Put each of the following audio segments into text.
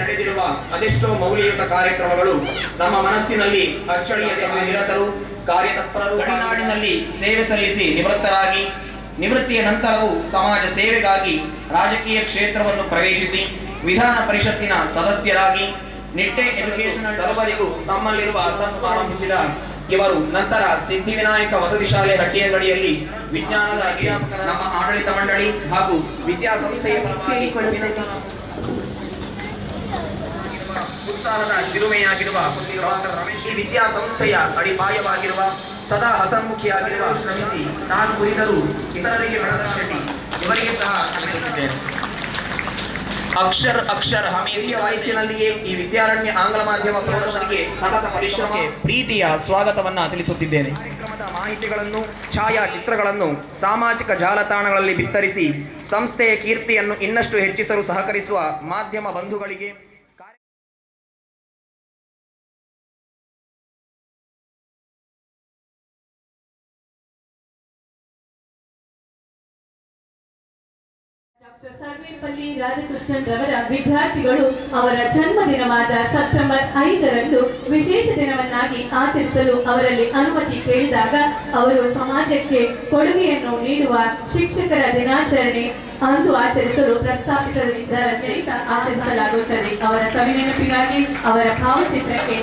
ನಡೆದಿರುವ ಅದೆಷ್ಟೋ ಮೌಲ್ಯಯುತ ಕಾರ್ಯಕ್ರಮಗಳು ನಮ್ಮ ಮನಸ್ಸಿನಲ್ಲಿ ಅಚ್ಚಳಿಯದೆ ನಿರತರು ಕಾರ್ಯತತ್ಪರರು ಗಡಿನಾಡಿನಲ್ಲಿ ಸೇವೆ ಸಲ್ಲಿಸಿ ನಿವೃತ್ತರಾಗಿ ನಿವೃತ್ತಿಯ ನಂತರವೂ ಸಮಾಜ ಸೇವೆಗಾಗಿ ರಾಜಕೀಯ ಕ್ಷೇತ್ರವನ್ನು ಪ್ರವೇಶಿಸಿ ವಿಧಾನ ಪರಿಷತ್ತಿನ ಸದಸ್ಯರಾಗಿ ನಿಟ್ಟೆ ಎಜುಕೇಶನಲ್ ಸರ್ವರಿಗೂ ತಮ್ಮಲ್ಲಿರುವ ಅದನ್ನು ಆರಂಭಿಸಿದ ಇವರು ನಂತರ ಸಿದ್ಧಿವಿನಾಯಕ ವಸತಿ ಶಾಲೆ ಹಟ್ಟಿಯಂಗಡಿಯಲ್ಲಿ ವಿಜ್ಞಾನದ ಅಧ್ಯಾಪಕರ ನಮ್ಮ ಆಡಳಿತ ಮಂಡಳಿ ಹಾಗೂ ವಿದ್ಯಾಸಂಸ್ಥೆಯ ಉತ್ಸಾಹದ ಚಿರುಮೆಯಾಗಿರುವ ಡಾಕ್ಟರ್ ರಮೇಶ್ ಈ ವಿದ್ಯಾಸಂಸ್ಥೆಯ ಅಡಿಪಾಯವಾಗಿರುವ ಸದಾ ಹಸನ್ಮುಖಿಯಾಗಿರುವ ಶ್ರಮಿಸಿ ನಾನು ಕುರಿತರು ಇತರರಿಗೆ ಮಾರ್ಗದರ್ಶಿ ಇವರಿಗೆ ಸಹ ತಿಳಿಸುತ್ತಿದ್ದೇನೆ. ಅಕ್ಷರ್ ಹಮೇಸಿಯ ವಯಸ್ಸಿನಲ್ಲಿಯೇ ಈ ವಿದ್ಯಾರಣ್ಯ ಆಂಗ್ಲ ಮಾಧ್ಯಮ ಪ್ರೌಢಶಾಲೆಗೆ ಸತತ ಪರಿಶ್ರಮಕ್ಕೆ ಪ್ರೀತಿಯ ಸ್ವಾಗತವನ್ನ ತಿಳಿಸುತ್ತಿದ್ದೇನೆ. ಕಾರ್ಯಕ್ರಮದ ಮಾಹಿತಿಗಳನ್ನು ಛಾಯಾಚಿತ್ರಗಳನ್ನು ಸಾಮಾಜಿಕ ಜಾಲತಾಣಗಳಲ್ಲಿ ಬಿತ್ತರಿಸಿ ಸಂಸ್ಥೆಯ ಕೀರ್ತಿಯನ್ನು ಇನ್ನಷ್ಟು ಹೆಚ್ಚಿಸಲು ಸಹಕರಿಸುವ ಮಾಧ್ಯಮ ಬಂಧುಗಳಿಗೆ ಡಾಕ್ಟರ್ ಸರ್ವೇಪಲ್ಲಿ ರಾಧಾಕೃಷ್ಣನ್ ರವರ ವಿದ್ಯಾರ್ಥಿಗಳು ಅವರ ಜನ್ಮದಿನವಾದ ಸೆಪ್ಟೆಂಬರ್ 5ರಂದು ವಿಶೇಷ ದಿನವನ್ನಾಗಿ ಆಚರಿಸಲು ಅವರಲ್ಲಿ ಅನುಮತಿ ಕೇಳಿದಾಗ ಅವರು ಸಮಾಜಕ್ಕೆ ಕೊಡುಗೆಯನ್ನು ನೀಡುವ ಶಿಕ್ಷಕರ ದಿನಾಚರಣೆ ಅಂದು ಆಚರಿಸಲು ಪ್ರಸ್ತಾಪಿಸಿದ್ದರಂತೆ ಆಚರಿಸಲಾಗುತ್ತದೆ. ಅವರ ಸವಿನೆನಪಿಗಾಗಿ ಅವರ ಭಾವಚಿತ್ರಕ್ಕೆ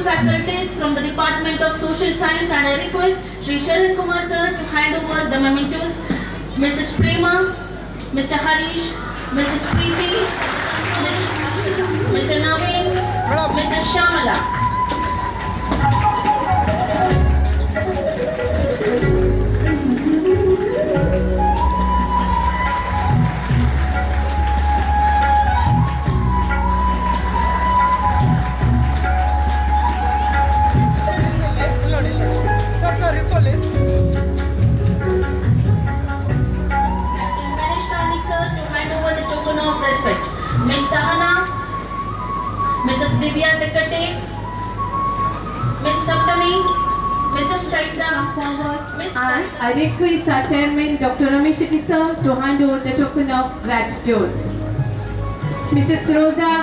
faculties from the Department of Social Science, and I request Sri Sharan Kumar sir to hand over the mementos. Mrs. Prema, Mr. Harish, Mrs. Preeti, Mr. Naveen, Mrs. Shamala. Miss Sahana, Mrs. Divya Tekate, Miss Saptami, Mrs. Chaitra, and I request our chairman Dr. Ramesh Shetty sir to hand over the token of gratitude. Mrs. Rosa,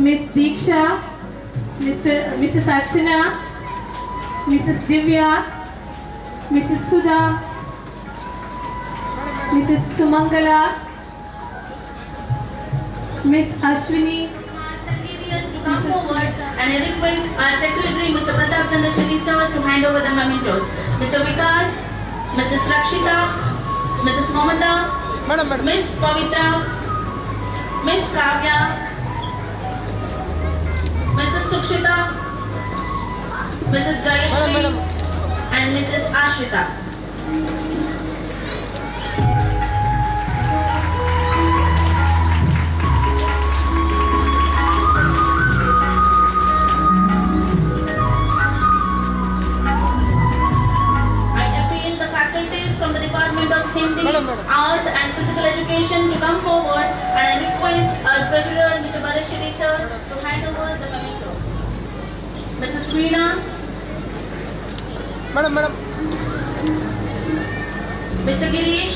Miss Diksha, Mrs. Archana, Mrs. Divya, Mrs. Sudha, Mrs. Sumangala, Miss Ashwini, to come forward, and I request our secretary Mr. Pratap Chandra Shetty sir to hand over the mementos. Mr. Vikas, Mrs. Rakshita, Mrs. Mamata, Miss Pavitra, Miss Kavya, Mrs. Sukshita, Mrs. Jayashri, and Mrs. Ashrita. Art and Physical Education to come forward, and I request our treasurer Mr. Bharat Shetty sir to hand over the mementos. Mrs. Reena, Mr. Girish,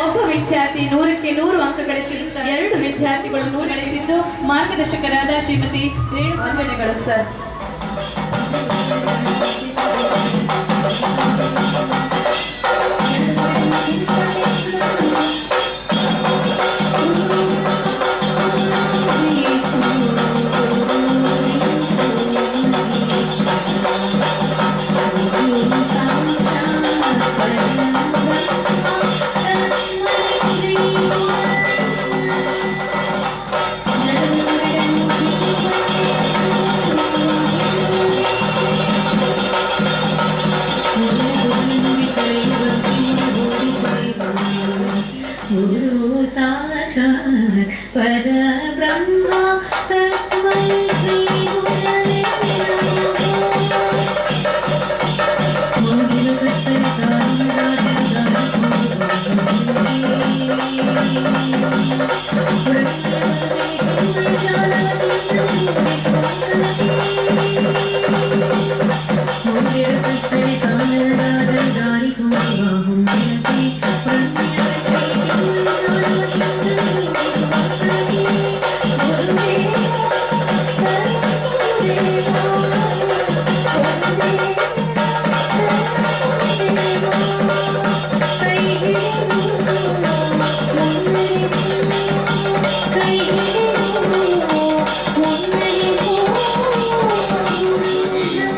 ಒಬ್ಬ ವಿದ್ಯಾರ್ಥಿ 100ಕ್ಕೆ 100 ಅಂಕ ಗಳಿಸಿ 2 ವಿದ್ಯಾರ್ಥಿಗಳು 100 ಗಳಿಸಿದ್ದು ಮಾರ್ಗದರ್ಶಕರಾದ ಶ್ರೀಮತಿ ರೇಣುಕಾ ವಂದನೆಗಳು sir. परब्रह्म तस्मै श्री गुरवे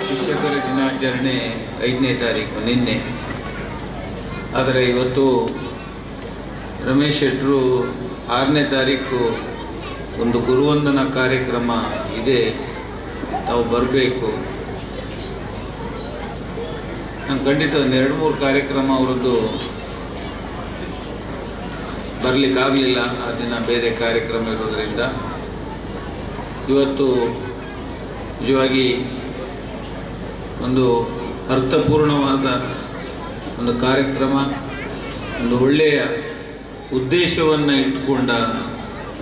ಶಿಕ್ಷಕರ ದಿನಾಚರಣೆ 5ನೇ ತಾರೀಕು ನಿನ್ನೆ. ಆದರೆ ಇವತ್ತು ರಮೇಶ್ ಶೆಟ್ಟರು 6ನೇ ತಾರೀಕು ಒಂದು ಗುರುವಂದನಾ ಕಾರ್ಯಕ್ರಮ ಇದೆ, ತಾವು ಬರಬೇಕು. ನಾನು ಖಂಡಿತ ಒಂದು 2-3 ಕಾರ್ಯಕ್ರಮ ಅವರದ್ದು ಬರಲಿಕ್ಕಾಗಲಿಲ್ಲ, ಆ ದಿನ ಬೇರೆ ಕಾರ್ಯಕ್ರಮ ಇರೋದರಿಂದ. ಇವತ್ತು ನಿಜವಾಗಿ ಒಂದು ಅರ್ಥಪೂರ್ಣವಾದ ಒಂದು ಕಾರ್ಯಕ್ರಮ, ಒಂದು ಒಳ್ಳೆಯ ಉದ್ದೇಶವನ್ನು ಇಟ್ಟುಕೊಂಡ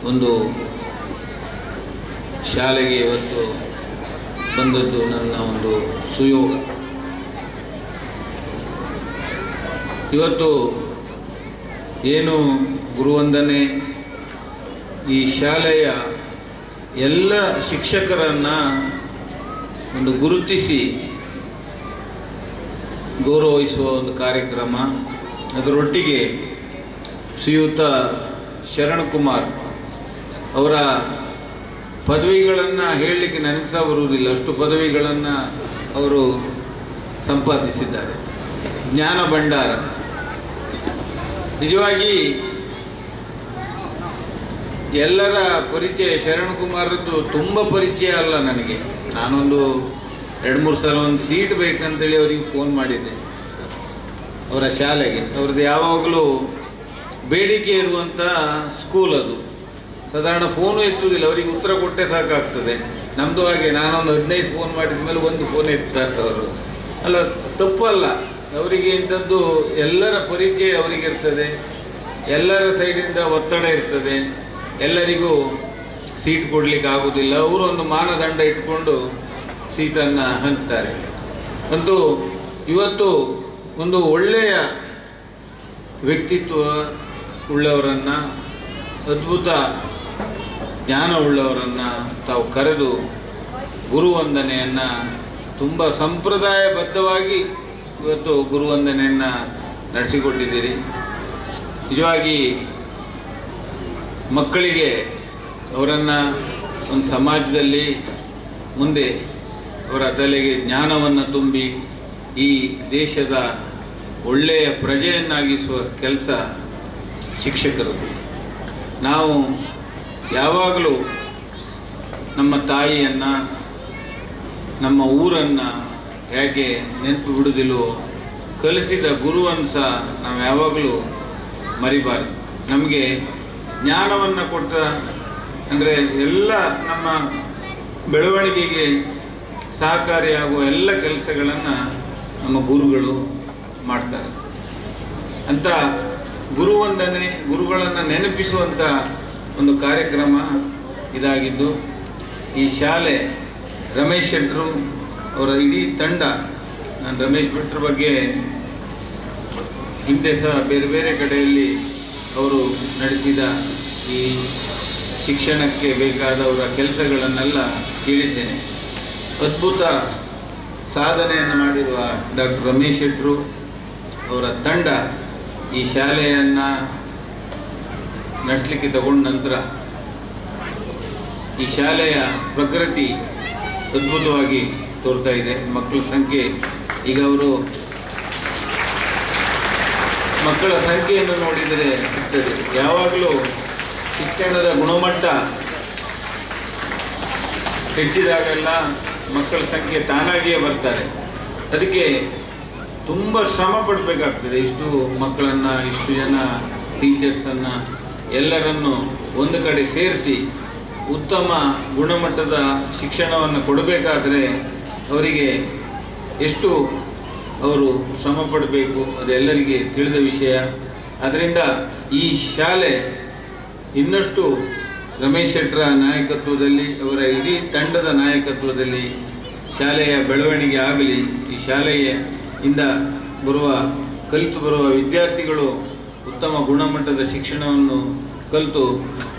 ಒಂದು ಶಾಲೆಗೆ ಇವತ್ತು ಬಂದದ್ದು ನನ್ನ ಒಂದು ಸುಯೋಗ. ಇವತ್ತು ಏನು ಗುರುವಂದನೆ ಈ ಶಾಲೆಯ ಎಲ್ಲ ಶಿಕ್ಷಕರನ್ನು ಒಂದು ಗುರುತಿಸಿ ಗೌರವಿಸುವ ಒಂದು ಕಾರ್ಯಕ್ರಮ. ಅದರೊಟ್ಟಿಗೆ ಶ್ರೀಯುತ ಶರಣಕುಮಾರ್ ಅವರ ಪದವಿಗಳನ್ನು ಹೇಳಲಿಕ್ಕೆ ನನಗೆ ಸಹ ಬರುವುದಿಲ್ಲ, ಅಷ್ಟು ಪದವಿಗಳನ್ನು ಅವರು ಸಂಪಾದಿಸಿದ್ದಾರೆ. ಜ್ಞಾನ ಭಂಡಾರ. ನಿಜವಾಗಿ ಎಲ್ಲರ ಪರಿಚಯ ಶರಣಕುಮಾರದ್ದು ತುಂಬ ಪರಿಚಯ ಅಲ್ಲ ನನಗೆ. ನಾನೊಂದು 2-3 ಸಲ ಒಂದು ಸೀಟ್ ಬೇಕಂತೇಳಿ ಅವರಿಗೆ ಫೋನ್ ಮಾಡಿದ್ದೆ ಅವರ ಶಾಲೆಗೆ. ಅವ್ರದ್ದು ಯಾವಾಗಲೂ ಬೇಡಿಕೆ ಇರುವಂಥ ಸ್ಕೂಲ್ ಅದು. ಸಾಧಾರಣ ಫೋನು ಎತ್ತುವುದಿಲ್ಲ, ಅವರಿಗೆ ಉತ್ತರ ಕೊಟ್ಟೆ ಸಾಕಾಗ್ತದೆ. ನಮ್ಮದು ಹಾಗೆ, ನಾನೊಂದು 15 ಫೋನ್ ಮಾಡಿದ ಮೇಲೆ ಒಂದು ಫೋನ್ ಎತ್ತಾರೆ ಅವರು. ಅಲ್ಲ, ತಪ್ಪಲ್ಲ, ಅವರಿಗೆ ಇಂಥದ್ದು ಎಲ್ಲರ ಪರಿಚಯ ಅವರಿಗಿರ್ತದೆ, ಎಲ್ಲರ ಸೈಡಿಂದ ಒತ್ತಡ ಇರ್ತದೆ, ಎಲ್ಲರಿಗೂ ಸೀಟ್ ಕೊಡಲಿಕ್ಕೆ ಆಗೋದಿಲ್ಲ. ಅವರು ಒಂದು ಮಾನದಂಡ ಇಟ್ಕೊಂಡು ಸೀಟನ್ನು ಹಂಚ್ತಾರೆ. ಅಂತೂ ಇವತ್ತು ಒಂದು ಒಳ್ಳೆಯ ವ್ಯಕ್ತಿತ್ವ ಉಳ್ಳವರನ್ನು, ಅದ್ಭುತ ಜ್ಞಾನ ಉಳ್ಳವರನ್ನು ತಾವು ಕರೆದು ಗುರುವಂದನೆಯನ್ನು ತುಂಬ ಸಂಪ್ರದಾಯಬದ್ಧವಾಗಿ ಇವತ್ತು ಗುರುವಂದನೆಯನ್ನು ನಡೆಸಿಕೊಟ್ಟಿದ್ದೀರಿ. ನಿಜವಾಗಿ ಮಕ್ಕಳಿಗೆ ಅವರನ್ನು ಒಂದು ಸಮಾಜದಲ್ಲಿ ಮುಂದೆ ಅವರ ತಲೆಗೆ ಜ್ಞಾನವನ್ನು ತುಂಬಿ ಈ ದೇಶದ ಒಳ್ಳೆಯ ಪ್ರಜೆಯನ್ನಾಗಿಸುವ ಕೆಲಸ ಶಿಕ್ಷಕರದ್ದು. ನಾವು ಯಾವಾಗಲೂ ನಮ್ಮ ತಾಯಿಯನ್ನು, ನಮ್ಮ ಊರನ್ನು ಹೇಗೆ ನೆನಪು ಬಿಡುವುದಿಲ್ಲೋ, ಕಲಿಸಿದ ಗುರುವನ್ನು ಸಹ ನಾವು ಯಾವಾಗಲೂ ಮರಿಬಾರ್ದು. ನಮಗೆ ಜ್ಞಾನವನ್ನು ಕೊಟ್ಟ ಅಂದರೆ ಎಲ್ಲ ನಮ್ಮ ಬೆಳವಣಿಗೆಗೆ ಸಹಕಾರಿಯಾಗುವ ಎಲ್ಲ ಕೆಲಸಗಳನ್ನು ನಮ್ಮ ಗುರುಗಳು ಮಾಡ್ತಾರೆ. ಅಂತ ಗುರುವಂದನೆ, ಗುರುಗಳನ್ನು ನೆನಪಿಸುವಂಥ ಒಂದು ಕಾರ್ಯಕ್ರಮ ಇದಾಗಿದ್ದು, ಈ ಶಾಲೆ ರಮೇಶ್ ಶೆಟ್ಟರು ಅವರ ಇಡೀ ತಂಡ, ನಾನು ರಮೇಶ್ ಭಟ್ರ ಬಗ್ಗೆ ಹಿಂದೆ ಸಹ ಬೇರೆ ಬೇರೆ ಕಡೆಯಲ್ಲಿ ಅವರು ನಡೆಸಿದ ಈ ಶಿಕ್ಷಣಕ್ಕೆ ಬೇಕಾದವರ ಕೆಲಸಗಳನ್ನೆಲ್ಲ ಕೇಳಿದ್ದೇನೆ. ಅದ್ಭುತ ಸಾಧನೆಯನ್ನು ಮಾಡಿರುವ ಡಾಕ್ಟರ್ ರಮೇಶ್ ಶೆಟ್ಟರು ಅವರ ತಂಡ ಈ ಶಾಲೆಯನ್ನು ನಡೆಸಲಿಕ್ಕೆ ತಗೊಂಡ ನಂತರ ಈ ಶಾಲೆಯ ಪ್ರಗತಿ ಅದ್ಭುತವಾಗಿ ತೋರ್ತಾ ಇದೆ. ಮಕ್ಕಳ ಸಂಖ್ಯೆ ಈಗ ಅವರು ಮಕ್ಕಳ ಸಂಖ್ಯೆಯನ್ನು ನೋಡಿದರೆ ಸಿಗ್ತದೆ. ಯಾವಾಗಲೂ ಶಿಕ್ಷಣದ ಗುಣಮಟ್ಟ ಹೆಚ್ಚಿದಾಗೆಲ್ಲ ಮಕ್ಕಳ ಸಂಖ್ಯೆ ತಾನಾಗಿಯೇ ಬರ್ತಾರೆ. ಅದಕ್ಕೆ ತುಂಬ ಶ್ರಮ ಪಡಬೇಕಾಗ್ತದೆ. ಇಷ್ಟು ಮಕ್ಕಳನ್ನು, ಇಷ್ಟು ಜನ ಟೀಚರ್ಸನ್ನು ಎಲ್ಲರನ್ನು ಒಂದು ಕಡೆ ಸೇರಿಸಿ ಉತ್ತಮ ಗುಣಮಟ್ಟದ ಶಿಕ್ಷಣವನ್ನು ಕೊಡಬೇಕಾದ್ರೆ ಅವರಿಗೆ ಎಷ್ಟು ಅವರು ಶ್ರಮ ಪಡಬೇಕು ಅದೆಲ್ಲರಿಗೆ ತಿಳಿದ ವಿಷಯ. ಅದರಿಂದ ಈ ಶಾಲೆ ಇನ್ನಷ್ಟು ರಮೇಶ್ ಶೆಟ್ಟರ ನಾಯಕತ್ವದಲ್ಲಿ, ಅವರ ಇಡೀ ತಂಡದ ನಾಯಕತ್ವದಲ್ಲಿ ಶಾಲೆಯ ಬೆಳವಣಿಗೆ ಆಗಲಿ. ಈ ಶಾಲೆಯಿಂದ ಕಲಿತು ಬರುವ ವಿದ್ಯಾರ್ಥಿಗಳು ಉತ್ತಮ ಗುಣಮಟ್ಟದ ಶಿಕ್ಷಣವನ್ನು ಕಲಿತು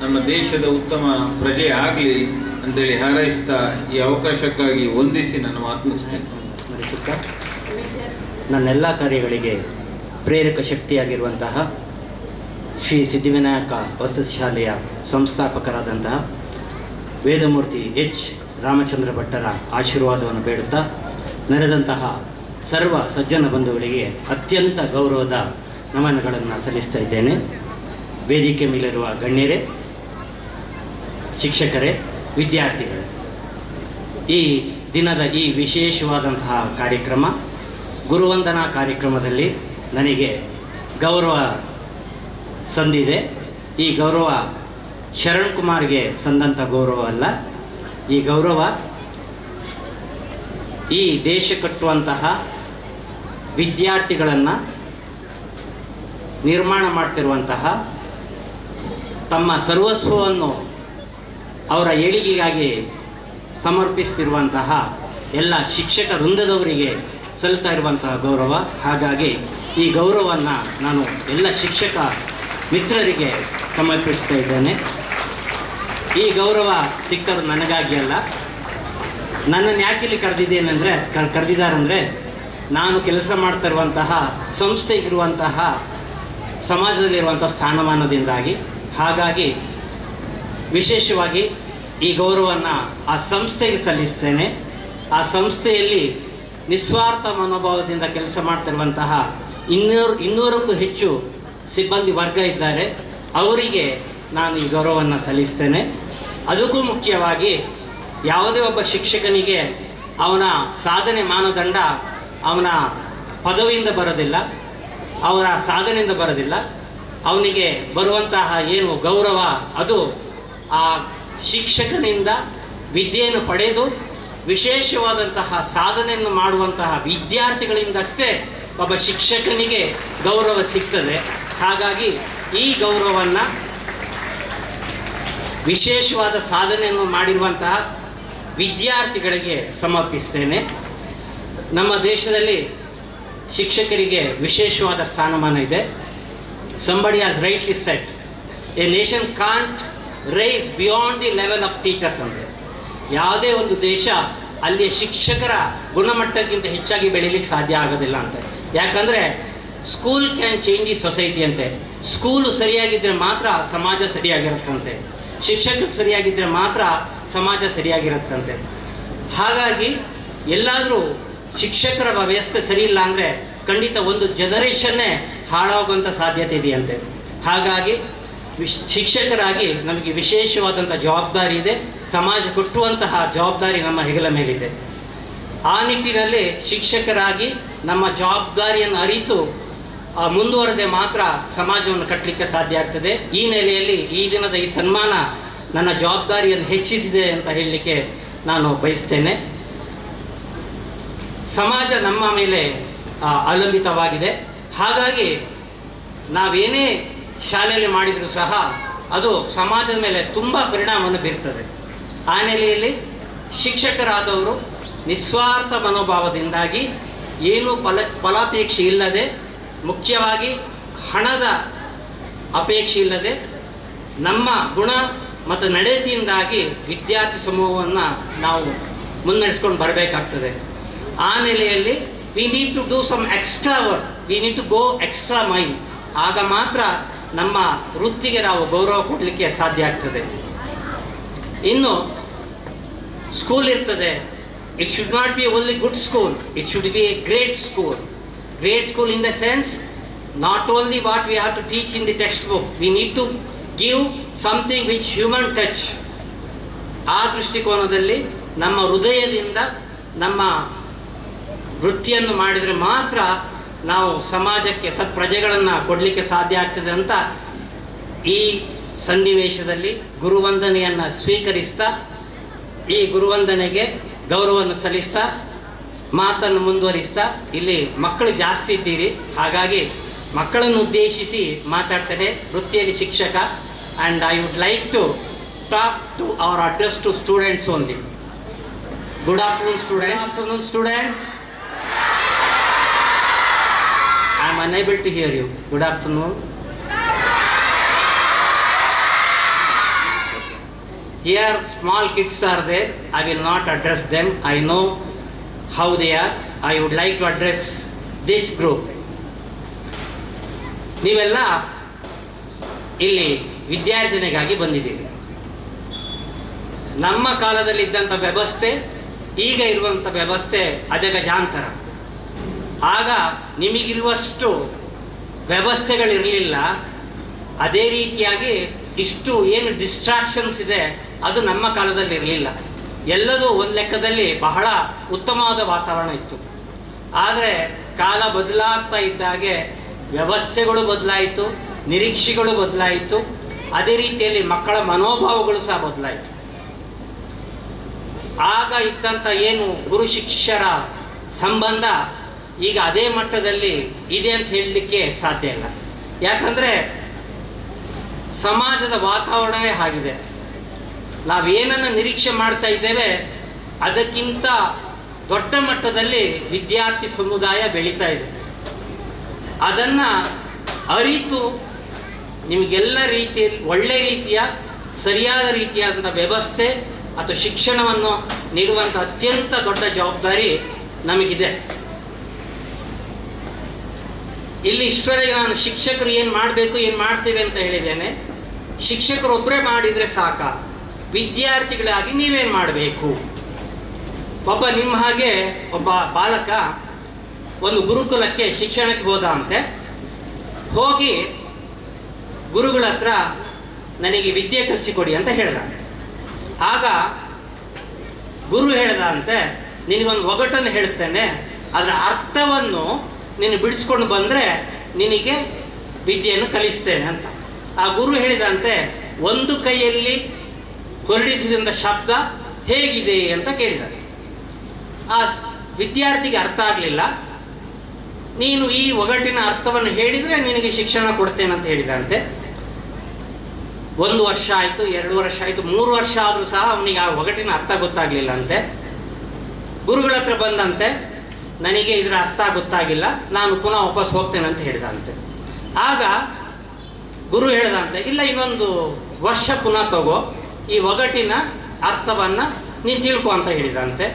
ನಮ್ಮ ದೇಶದ ಉತ್ತಮ ಪ್ರಜೆ ಆಗಲಿ ಅಂತೇಳಿ ಹಾರೈಸ್ತಾ ಈ ಅವಕಾಶಕ್ಕಾಗಿ ವಂದಿಸಿ ನನ್ನ ಮಾತು ಮುಗಿಸ್ತೇನೆ. ಸ್ಮರಿಸುತ್ತಾ ನನ್ನೆಲ್ಲ ಕಾರ್ಯಗಳಿಗೆ ಪ್ರೇರಕ ಶಕ್ತಿಯಾಗಿರುವಂತಹ ಶ್ರೀ ಸಿದ್ಧಿವಿನಾಯಕ ವಸತಿ ಶಾಲೆಯ ಸಂಸ್ಥಾಪಕರಾದಂತಹ ವೇದಮೂರ್ತಿ ಎಚ್ ರಾಮಚಂದ್ರ ಭಟ್ಟರ ಆಶೀರ್ವಾದವನ್ನು ಬೇಡುತ್ತಾ ನೆರೆದಂತಹ ಸರ್ವ ಸಜ್ಜನ ಬಂಧುಗಳಿಗೆ ಅತ್ಯಂತ ಗೌರವದ ನಮನಗಳನ್ನು ಸಲ್ಲಿಸ್ತಾ ಇದ್ದೇನೆ. ವೇದಿಕೆ ಮೇಲಿರುವ ಗಣ್ಯರೇ, ಶಿಕ್ಷಕರೇ, ವಿದ್ಯಾರ್ಥಿಗಳೇ, ಈ ದಿನದ ಈ ವಿಶೇಷವಾದಂತಹ ಕಾರ್ಯಕ್ರಮ ಗುರುವಂದನಾ ಕಾರ್ಯಕ್ರಮದಲ್ಲಿ ನನಗೆ ಗೌರವ ಸಂದಿದೆ. ಈ ಗೌರವ ಶರಣ್ ಕುಮಾರ್ಗೆ ಸಂದಂಥ ಗೌರವ ಅಲ್ಲ. ಈ ಗೌರವ ಈ ದೇಶ ಕಟ್ಟುವಂತಹ ವಿದ್ಯಾರ್ಥಿಗಳನ್ನು ನಿರ್ಮಾಣ ಮಾಡ್ತಿರುವಂತಹ, ತಮ್ಮ ಸರ್ವಸ್ವವನ್ನು ಅವರ ಏಳಿಗೆಗಾಗಿ ಸಮರ್ಪಿಸ್ತಿರುವಂತಹ ಎಲ್ಲ ಶಿಕ್ಷಕ ವೃಂದದವರಿಗೆ ಸಲ್ತಾ ಇರುವಂತಹ ಗೌರವ. ಹಾಗಾಗಿ ಈ ಗೌರವವನ್ನು ನಾನು ಎಲ್ಲ ಶಿಕ್ಷಕ ಮಿತ್ರರಿಗೆ ಸಮರ್ಪಿಸ್ತಾ ಇದ್ದೇನೆ. ಈ ಗೌರವ ಸಿಕ್ಕದು ನನಗಾಗಿ ಅಲ್ಲ. ನನ್ನನ್ನು ಯಾಕಿಲ್ಲಿ ಕರೆದಿದ್ದಾರಂದರೆ ನಾನು ಕೆಲಸ ಮಾಡ್ತಾ ಇರುವಂತಹ ಸಂಸ್ಥೆಗಿರುವಂತಹ ಸಮಾಜದಲ್ಲಿರುವಂಥ ಸ್ಥಾನಮಾನದಿಂದಾಗಿ. ಹಾಗಾಗಿ ವಿಶೇಷವಾಗಿ ಈ ಗೌರವವನ್ನು ಆ ಸಂಸ್ಥೆಗೆ ಸಲ್ಲಿಸ್ತೇನೆ. ಆ ಸಂಸ್ಥೆಯಲ್ಲಿ ನಿಸ್ವಾರ್ಥ ಮನೋಭಾವದಿಂದ ಕೆಲಸ ಮಾಡ್ತಿರುವಂತಹ 200ಕ್ಕೂ ಹೆಚ್ಚು ಸಿಬ್ಬಂದಿ ವರ್ಗ ಇದ್ದಾರೆ. ಅವರಿಗೆ ನಾನು ಈ ಗೌರವವನ್ನು ಸಲ್ಲಿಸ್ತೇನೆ. ಅದಕ್ಕೂ ಮುಖ್ಯವಾಗಿ ಯಾವುದೇ ಒಬ್ಬ ಶಿಕ್ಷಕನಿಗೆ ಅವನ ಸಾಧನೆ ಮಾನದಂಡ ಅವನ ಪದವಿಯಿಂದ ಬರೋದಿಲ್ಲ, ಅವರ ಸಾಧನೆಯಿಂದ ಬರೋದಿಲ್ಲ. ಅವನಿಗೆ ಬರುವಂತಹ ಏನು ಗೌರವ ಅದು ಆ ಶಿಕ್ಷಕನಿಂದ ವಿದ್ಯೆಯನ್ನು ಪಡೆದು ವಿಶೇಷವಾದಂತಹ ಸಾಧನೆಯನ್ನು ಮಾಡುವಂತಹ ವಿದ್ಯಾರ್ಥಿಗಳಿಂದಷ್ಟೇ ಒಬ್ಬ ಶಿಕ್ಷಕನಿಗೆ ಗೌರವ ಸಿಗ್ತದೆ. ಹಾಗಾಗಿ ಈ ಗೌರವವನ್ನು ವಿಶೇಷವಾದ ಸಾಧನೆಯನ್ನು ಮಾಡಿರುವಂತಹ ವಿದ್ಯಾರ್ಥಿಗಳಿಗೆ ಸಮರ್ಪಿಸ್ತೇನೆ. ನಮ್ಮ ದೇಶದಲ್ಲಿ ಶಿಕ್ಷಕರಿಗೆ ವಿಶೇಷವಾದ ಸ್ಥಾನಮಾನ ಇದೆ. Somebody has rightly said, a nation can't raise beyond the level of teachers ಅಂತೆ. ಯಾವುದೇ ಒಂದು ದೇಶ ಅಲ್ಲಿಯ ಶಿಕ್ಷಕರ ಗುಣಮಟ್ಟಕ್ಕಿಂತ ಹೆಚ್ಚಾಗಿ ಬೆಳೀಲಿಕ್ಕೆ ಸಾಧ್ಯ ಆಗೋದಿಲ್ಲ ಅಂತೆ. ಯಾಕಂದರೆ school can change the society ಅಂತೆ. ಸ್ಕೂಲು ಸರಿಯಾಗಿದ್ದರೆ ಮಾತ್ರ ಸಮಾಜ ಸರಿಯಾಗಿರುತ್ತಂತೆ. ಶಿಕ್ಷಕರು ಸರಿಯಾಗಿದ್ದರೆ ಮಾತ್ರ ಸಮಾಜ ಸರಿಯಾಗಿರುತ್ತಂತೆ. ಹಾಗಾಗಿ ಎಲ್ಲಾದರೂ ಶಿಕ್ಷಕರ ವ್ಯವಸ್ಥೆ ಸರಿ ಇಲ್ಲ ಅಂದರೆ ಖಂಡಿತ ಒಂದು ಜನರೇಷನ್ನೇ ಹಾಳಾಗುವಂಥ ಸಾಧ್ಯತೆ ಇದೆಯಂತೆ. ಹಾಗಾಗಿ ಶಿಕ್ಷಕರಾಗಿ ನಮಗೆ ವಿಶೇಷವಾದಂಥ ಜವಾಬ್ದಾರಿ ಇದೆ. ಸಮಾಜ ಕಟ್ಟುವಂತಹ ಜವಾಬ್ದಾರಿ ನಮ್ಮ ಹೆಗಲ ಮೇಲಿದೆ. ಆ ನಿಟ್ಟಿನಲ್ಲಿ ಶಿಕ್ಷಕರಾಗಿ ನಮ್ಮ ಜವಾಬ್ದಾರಿಯನ್ನು ಅರಿತು ಮುಂದುವರೆದೇ ಮಾತ್ರ ಸಮಾಜವನ್ನು ಕಟ್ಟಲಿಕ್ಕೆ ಸಾಧ್ಯ ಆಗ್ತದೆ. ಈ ನೆಲೆಯಲ್ಲಿ ಈ ದಿನದ ಈ ಸನ್ಮಾನ ನನ್ನ ಜವಾಬ್ದಾರಿಯನ್ನು ಹೆಚ್ಚಿಸಿದೆ ಅಂತ ಹೇಳಲಿಕ್ಕೆ ನಾನು ಬಯಸ್ತೇನೆ. ಸಮಾಜ ನಮ್ಮ ಮೇಲೆ ಅವಲಂಬಿತವಾಗಿದೆ. ಹಾಗಾಗಿ ನಾವೇನೇ ಶಾಲೆಯಲ್ಲಿ ಮಾಡಿದರೂ ಸಹ ಅದು ಸಮಾಜದ ಮೇಲೆ ತುಂಬ ಪರಿಣಾಮವನ್ನು ಬೀರ್ತದೆ. ಆ ನೆಲೆಯಲ್ಲಿ ಶಿಕ್ಷಕರಾದವರು ನಿಸ್ವಾರ್ಥ ಮನೋಭಾವದಿಂದಾಗಿ ಏನೂ ಫಲಾಪೇಕ್ಷೆ ಇಲ್ಲದೆ, ಮುಖ್ಯವಾಗಿ ಹಣದ ಅಪೇಕ್ಷೆ ಇಲ್ಲದೆ ನಮ್ಮ ಗುಣ ಮತ್ತು ನಡತೆಯಿಂದಾಗಿ ವಿದ್ಯಾರ್ಥಿ ಸಮೂಹವನ್ನು ನಾವು ಮುನ್ನಡೆಸ್ಕೊಂಡು ಬರಬೇಕಾಗ್ತದೆ. ಆ ನೆಲೆಯಲ್ಲಿ we need to do some extra work, we need to go extra mile. ಆಗ ಮಾತ್ರ ನಮ್ಮ ವೃತ್ತಿಗೆ ನಾವು ಗೌರವ ಕೊಡಲಿಕ್ಕೆ ಸಾಧ್ಯ ಆಗ್ತದೆ. ಇನ್ನು ಸ್ಕೂಲ್ ಇರ್ತದೆ. It should not be only good school, it should be a great school. Great school in the sense not only what we have to teach in the textbook, we need to give something which human touch. ಆ ದೃಷ್ಟಿಕೋನದಲ್ಲಿ ನಮ್ಮ ಹೃದಯದಿಂದ ನಮ್ಮ ವೃತ್ತಿಯನ್ನು ಮಾಡಿದರೆ ಮಾತ್ರ ನಾವು ಸಮಾಜಕ್ಕೆ ಸತ್ಪ್ರಜೆಗಳನ್ನು ಕೊಡಲಿಕ್ಕೆ ಸಾಧ್ಯ ಆಗ್ತದೆ ಅಂತ ಈ ಸನ್ನಿವೇಶದಲ್ಲಿ ಗುರುವಂದನೆಯನ್ನು ಸ್ವೀಕರಿಸ್ತಾ, ಈ ಗುರುವಂದನೆಗೆ ಗೌರವವನ್ನು ಸಲ್ಲಿಸ್ತಾ ಮಾತನ್ನು ಮುಂದುವರಿಸ್ತಾ, ಇಲ್ಲಿ ಮಕ್ಕಳು ಜಾಸ್ತಿ ಇದ್ದೀರಿ, ಹಾಗಾಗಿ ಮಕ್ಕಳನ್ನು ಉದ್ದೇಶಿಸಿ ಮಾತಾಡ್ತೇನೆ. ವೃತ್ತಿಯಲ್ಲಿ ಶಿಕ್ಷಕ, and I would like to talk to our address to students only. Good afternoon students. Afternoon students. I am unable to hear you. Good afternoon. Here small kids are there. I will not address them. I know how they are. I would like to address this group. ನೀವೆಲ್ಲ ಇಲ್ಲಿ ವಿದ್ಯಾರ್ಜನೆಗಾಗಿ ಬಂದಿದ್ದೀರಿ. ನಮ್ಮ ಕಾಲದಲ್ಲಿದ್ದಂಥ ವ್ಯವಸ್ಥೆ ಈಗ ಇರುವಂಥ ವ್ಯವಸ್ಥೆ ಅಜಗಜಾಂತರ. ಆಗ ನಿಮಗಿರುವಷ್ಟು ವ್ಯವಸ್ಥೆಗಳಿರಲಿಲ್ಲ. ಅದೇ ರೀತಿಯಾಗಿ ಇಷ್ಟು ಏನು ಡಿಸ್ಟ್ರಾಕ್ಷನ್ಸ್ ಇದೆ ಅದು ನಮ್ಮ ಕಾಲದಲ್ಲಿ ಇರಲಿಲ್ಲ. ಎಲ್ಲದೂ ಒಂದು ಲೆಕ್ಕದಲ್ಲಿ ಬಹಳ ಉತ್ತಮವಾದ ವಾತಾವರಣ ಇತ್ತು. ಆದರೆ ಕಾಲ ಬದಲಾಗ್ತಾ ಇದ್ದಾಗೆ ವ್ಯವಸ್ಥೆಗಳು ಬದಲಾಯಿತು, ನಿರೀಕ್ಷೆಗಳು ಬದಲಾಯಿತು, ಅದೇ ರೀತಿಯಲ್ಲಿ ಮಕ್ಕಳ ಮನೋಭಾವಗಳು ಸಹ ಬದಲಾಯಿತು. ಆಗ ಇದ್ದಂಥ ಏನು ಗುರು ಶಿಷ್ಯರ ಸಂಬಂಧ ಈಗ ಅದೇ ಮಟ್ಟದಲ್ಲಿ ಇದೆ ಅಂತ ಹೇಳಲಿಕ್ಕೆ ಸಾಧ್ಯ ಇಲ್ಲ. ಯಾಕಂದರೆ ಸಮಾಜದ ವಾತಾವರಣವೇ ಆಗಿದೆ. ನಾವೇನನ್ನು ನಿರೀಕ್ಷೆ ಮಾಡ್ತಾ ಇದ್ದೇವೆ ಅದಕ್ಕಿಂತ ದೊಡ್ಡ ಮಟ್ಟದಲ್ಲಿ ವಿದ್ಯಾರ್ಥಿ ಸಮುದಾಯ ಬೆಳೀತಾ ಇದೆ. ಅದನ್ನು ಅರಿತು ನಿಮಗೆಲ್ಲ ರೀತಿಯಲ್ಲಿ ಒಳ್ಳೆ ರೀತಿಯ ಸರಿಯಾದ ರೀತಿಯಾದಂಥ ವ್ಯವಸ್ಥೆ ಅಥವಾ ಶಿಕ್ಷಣವನ್ನು ನೀಡುವಂಥ ಅತ್ಯಂತ ದೊಡ್ಡ ಜವಾಬ್ದಾರಿ ನಮಗಿದೆ. ಇಲ್ಲಿ ಇಷ್ಟವರೆಗೆ ನಾನು ಶಿಕ್ಷಕರು ಏನು ಮಾಡಬೇಕು, ಏನು ಮಾಡ್ತೇವೆ ಅಂತ ಹೇಳಿದ್ದೇನೆ. ಶಿಕ್ಷಕರೊಬ್ಬರೇ ಮಾಡಿದರೆ ಸಾಕ, ವಿದ್ಯಾರ್ಥಿಗಳಾಗಿ ನೀವೇನು ಮಾಡಬೇಕು. ಒಬ್ಬ ನಿಮ್ಮ ಹಾಗೆ ಒಬ್ಬ ಬಾಲಕ ಒಂದು ಗುರುಕುಲಕ್ಕೆ ಶಿಕ್ಷಣಕ್ಕೆ ಹೋದ ಅಂತೆ. ಹೋಗಿ ಗುರುಗಳ ಹತ್ರ ನನಗೆ ವಿದ್ಯೆ ಕಲಿಸಿಕೊಡಿ ಅಂತ ಹೇಳ್ದ. ಆಗ ಗುರು ಹೇಳ್ದ ಅಂತೆ, ನಿನಗೊಂದು ಒಗಟನ್ನು ಹೇಳ್ತೇನೆ, ಅದರ ಅರ್ಥವನ್ನು ನೀನು ಬಿಡಿಸ್ಕೊಂಡು ಬಂದರೆ ನಿನಗೆ ವಿದ್ಯೆಯನ್ನು ಕಲಿಸ್ತೇನೆ ಅಂತ. ಆ ಗುರು ಹೇಳಿದಂತೆ, ಒಂದು ಕೈಯಲ್ಲಿ ಹೊರಡಿಸಿದಂಥ ಶಬ್ದ ಹೇಗಿದೆ ಅಂತ ಕೇಳಿದ್ದಾರೆ. ಆ ವಿದ್ಯಾರ್ಥಿಗೆ ಅರ್ಥ ಆಗಲಿಲ್ಲ. ನೀನು ಈ ಒಗಟಿನ ಅರ್ಥವನ್ನು ಹೇಳಿದರೆ ನಿನಗೆ ಶಿಕ್ಷಣ ಕೊಡ್ತೇನೆ ಅಂತ ಹೇಳಿದಂತೆ. 1 ವರ್ಷ ಆಯಿತು, 2 ವರ್ಷ ಆಯಿತು, 3 ವರ್ಷ ಆದರೂ ಸಹ ಅವನಿಗೆ ಆ ಒಗಟಿನ ಅರ್ಥ ಗೊತ್ತಾಗಲಿಲ್ಲ ಅಂತೆ. ಗುರುಗಳ ಹತ್ರ ಬಂದಂತೆ, ನನಗೆ ಇದರ ಅರ್ಥ ಗೊತ್ತಾಗಿಲ್ಲ, ನಾನು ಪುನಃ ವಾಪಸ್ ಹೋಗ್ತೇನೆ ಅಂತ ಹೇಳಿದಂತೆ. ಆಗ ಗುರು ಹೇಳ್ದಂತೆ, ಇಲ್ಲ ಇನ್ನೊಂದು ವರ್ಷ ಪುನಃ ತಗೋ, ಈ ಒಗಟಿನ ಅರ್ಥವನ್ನು ನೀನು ತಿಳ್ಕೊ ಅಂತ ಹೇಳಿದಂತೆ.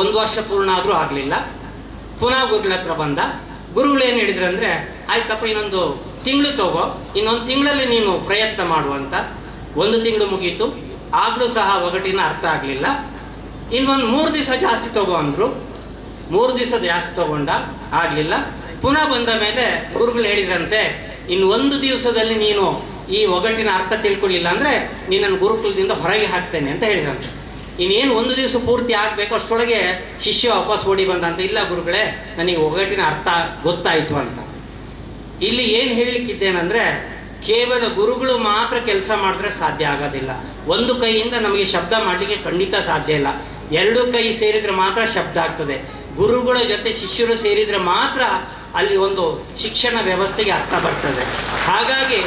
1 ವರ್ಷ ಪೂರ್ಣ ಆದರೂ ಆಗಲಿಲ್ಲ. ಪುನಃ ಗುರುಗಳ ಹತ್ರ ಬಂದ. ಗುರುಗಳು ಏನು ಹೇಳಿದ್ರು ಅಂದರೆ, ಆಯ್ತಪ್ಪ ಇನ್ನೊಂದು ತಿಂಗಳು ತಗೋ, ಇನ್ನೊಂದು ತಿಂಗಳಲ್ಲಿ ನೀನು ಪ್ರಯತ್ನ ಮಾಡುವಂತ. 1 ತಿಂಗಳು ಮುಗೀತು, ಆಗಲೂ ಸಹ ಒಗಟಿನ ಅರ್ಥ ಆಗಲಿಲ್ಲ. ಇನ್ನೊಂದು 3 ದಿವಸ ಜಾಸ್ತಿ ತಗೋ ಅಂದರು. 3 ದಿವಸ ಜಾಸ್ತಿ ತಗೊಂಡ, ಆಗಲಿಲ್ಲ. ಪುನಃ ಬಂದ ಮೇಲೆ ಗುರುಗಳು ಹೇಳಿದ್ರಂತೆ, ಇನ್ನು 1 ದಿವಸದಲ್ಲಿ ನೀನು ಈ ಒಗಟಿನ ಅರ್ಥ ತಿಳ್ಕೊಳ್ಳಿಲ್ಲ ಅಂದರೆ ನೀನನ್ನು ಗುರುಕುಲದಿಂದ ಹೊರಗೆ ಹಾಕ್ತೇನೆ ಅಂತ ಹೇಳಿದ್ರಂತೆ. ಇನ್ನೇನು 1 ದಿವಸ ಪೂರ್ತಿ ಆಗಬೇಕು, ಅಷ್ಟರೊಳಗೆ ಶಿಷ್ಯ ವಾಪಸ್ ಓಡಿ ಬಂದಂತ, ಇಲ್ಲ ಗುರುಗಳೇ ನನಗೆ ಒಗಟಿನ ಅರ್ಥ ಗೊತ್ತಾಯಿತು ಅಂತ. ಇಲ್ಲಿ ಏನು ಹೇಳಲಿಕ್ಕಿದ್ದೇನೆಂದರೆ, ಕೇವಲ ಗುರುಗಳು ಮಾತ್ರ ಕೆಲಸ ಮಾಡಿದ್ರೆ ಸಾಧ್ಯ ಆಗೋದಿಲ್ಲ. ಒಂದು ಕೈಯಿಂದ ನಮಗೆ ಶಬ್ದ ಮಾಡಲಿಕ್ಕೆ ಖಂಡಿತ ಸಾಧ್ಯ ಇಲ್ಲ. 2 ಕೈ ಸೇರಿದರೆ ಮಾತ್ರ ಶಬ್ದ ಆಗ್ತದೆ. ಗುರುಗಳ ಜೊತೆ ಶಿಷ್ಯರು ಸೇರಿದರೆ ಮಾತ್ರ ಅಲ್ಲಿ ಒಂದು ಶಿಕ್ಷಣ ವ್ಯವಸ್ಥೆಗೆ ಅರ್ಥ ಬರ್ತದೆ. ಹಾಗಾಗಿ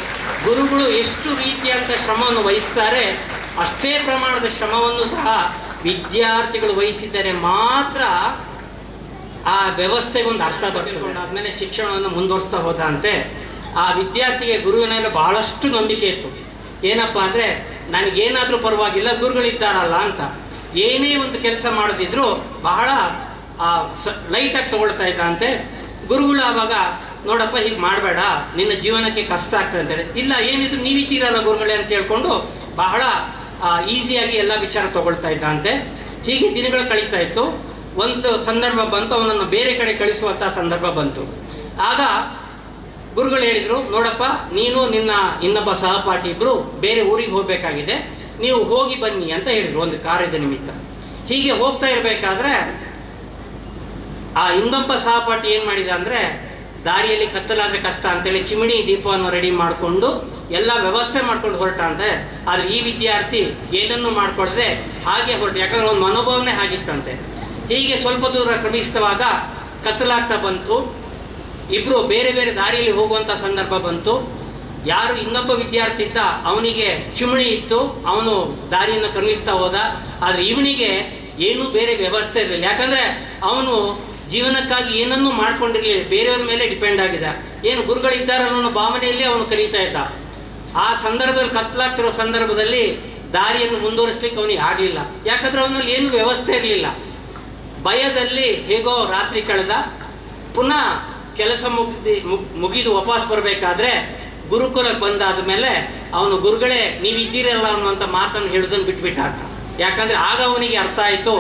ಗುರುಗಳು ಎಷ್ಟು ರೀತಿಯಂಥ ಶ್ರಮವನ್ನು ವಹಿಸ್ತಾರೆ, ಅಷ್ಟೇ ಪ್ರಮಾಣದ ಶ್ರಮವನ್ನು ಸಹ ವಿದ್ಯಾರ್ಥಿಗಳು ವಹಿಸಿದರೆ ಮಾತ್ರ ಆ ವ್ಯವಸ್ಥೆಗೆ ಒಂದು ಅರ್ಥ ಬರ್ತದೆ. ಆದಮೇಲೆ ಶಿಕ್ಷಣವನ್ನು ಮುಂದುವರಿಸ್ತಾ ಹೋದಂತೆ ಆ ವಿದ್ಯಾರ್ಥಿಗೆ ಗುರುವಿನಲ್ಲಿ ಬಹಳಷ್ಟು ನಂಬಿಕೆ ಇತ್ತು. ಏನಪ್ಪ ಅಂದರೆ ನನಗೇನಾದರೂ ಪರವಾಗಿಲ್ಲ ಗುರುಗಳಿದ್ದಾರಲ್ಲ ಅಂತ. ಏನೇ ಒಂದು ಕೆಲಸ ಮಾಡೋದಿದ್ರು ಬಹಳ ಲೈಟಾಗಿ ತಗೊಳ್ತಾ ಇದ್ದಂತೆ. ಗುರುಗಳು ಆವಾಗ ನೋಡಪ್ಪ ಹೀಗೆ ಮಾಡಬೇಡ, ನಿನ್ನ ಜೀವನಕ್ಕೆ ಕಷ್ಟ ಆಗ್ತದೆ ಅಂತೇಳಿ, ಇಲ್ಲ ಏನಿದ್ರು ನೀವಿದ್ದೀರಲ್ಲ ಗುರುಗಳೇ ಅಂತ ಹೇಳ್ಕೊಂಡು ಬಹಳ ಈಸಿಯಾಗಿ ಎಲ್ಲ ವಿಚಾರ ತಗೊಳ್ತಾ ಇದ್ದಂತೆ. ಹೀಗೆ ದಿನಗಳು ಕಳೀತಾ ಇತ್ತು. ಒಂದು ಸಂದರ್ಭ ಬಂತು, ಅವನನ್ನು ಬೇರೆ ಕಡೆ ಕಳಿಸುವಂಥ ಸಂದರ್ಭ ಬಂತು. ಆಗ ಗುರುಗಳು ಹೇಳಿದರು, ನೋಡಪ್ಪ ನೀನು ನಿನ್ನ ಇನ್ನೊಬ್ಬ ಸಹಪಾಠಿ ಇಬ್ಬರು ಬೇರೆ ಊರಿಗೆ ಹೋಗಬೇಕಾಗಿದೆ, ನೀವು ಹೋಗಿ ಬನ್ನಿ ಅಂತ ಹೇಳಿದರು ಒಂದು ಕಾರ್ಯದ ನಿಮಿತ್ತ. ಹೀಗೆ ಹೋಗ್ತಾ ಇರಬೇಕಾದ್ರೆ ಆ ಇನ್ನೊಬ್ಬ ಸಹಪಾಠಿ ಏನು ಮಾಡಿದ ಅಂದರೆ, ದಾರಿಯಲ್ಲಿ ಕತ್ತಲಾದರೆ ಕಷ್ಟ ಅಂತೇಳಿ ಚಿಮಣಿ ದೀಪವನ್ನು ರೆಡಿ ಮಾಡಿಕೊಂಡು ಎಲ್ಲ ವ್ಯವಸ್ಥೆ ಮಾಡ್ಕೊಂಡು ಹೊರಟಂತೆ. ಆದರೆ ಈ ವಿದ್ಯಾರ್ಥಿ ಏನನ್ನು ಮಾಡ್ಕೊಳ್ಳದೆ ಹಾಗೆ ಹೊರಟು, ಯಾಕಂದರೆ ಒಂದು ಮನೋಭಾವನೆ ಆಗಿತ್ತಂತೆ. ಹೀಗೆ ಸ್ವಲ್ಪ ದೂರ ಕ್ರಮಿಸುವಾಗ ಕತ್ತಲಾಗ್ತಾ ಬಂತು. ಇಬ್ಬರು ಬೇರೆ ಬೇರೆ ದಾರಿಯಲ್ಲಿ ಹೋಗುವಂಥ ಸಂದರ್ಭ ಬಂತು. ಯಾರು ಇನ್ನೊಬ್ಬ ವಿದ್ಯಾರ್ಥಿ ಇದ್ದ ಅವನಿಗೆ ಚಿಮಣಿ ಇತ್ತು, ಅವನು ದಾರಿಯನ್ನು ಕ್ರಮಿಸ್ತಾ ಹೋದ. ಆದರೆ ಇವನಿಗೆ ಏನೂ ಬೇರೆ ವ್ಯವಸ್ಥೆ ಇರಲಿಲ್ಲ, ಯಾಕಂದರೆ ಅವನು ಜೀವನಕ್ಕಾಗಿ ಏನನ್ನೂ ಮಾಡ್ಕೊಂಡಿರಲಿಲ್ಲ, ಬೇರೆಯವ್ರ ಮೇಲೆ ಡಿಪೆಂಡ್ ಆಗಿದ್ದ. ಏನು ಗುರುಗಳಿದ್ದಾರೆ ಅನ್ನೋ ಭಾವನೆಯಲ್ಲಿ ಅವನು ಕಲಿತಾ ಇದ್ದ. ಆ ಸಂದರ್ಭದಲ್ಲಿ ಕತ್ತಲಾಗ್ತಿರೋ ಸಂದರ್ಭದಲ್ಲಿ ದಾರಿಯನ್ನು ಮುಂದುವರಿಸ್ಲಿಕ್ಕೆ ಅವನಿಗೆ ಆಗಲಿಲ್ಲ, ಯಾಕಂದರೆ ಅವನಲ್ಲಿ ಏನು ವ್ಯವಸ್ಥೆ ಇರಲಿಲ್ಲ. ಭಯದಲ್ಲಿ ಹೇಗೋ ರಾತ್ರಿ ಕಳೆದ. ಪುನಃ ಕೆಲಸ ಮುಗಿದು ವಾಪಸ್ ಬರಬೇಕಾದ್ರೆ ಗುರುಕುಲಕ್ಕೆ ಬಂದಾದ ಮೇಲೆ ಅವನು ಗುರುಗಳೇ ನೀವಿದ್ದೀರಲ್ಲ ಅನ್ನುವಂಥ ಮಾತನ್ನು ಹೇಳೋದನ್ನು ಬಿಟ್ಬಿಟ್ಟ ಅಂತ. ಯಾಕಂದರೆ ಆಗ ಅವನಿಗೆ ಅರ್ಥ ಆಯಿತು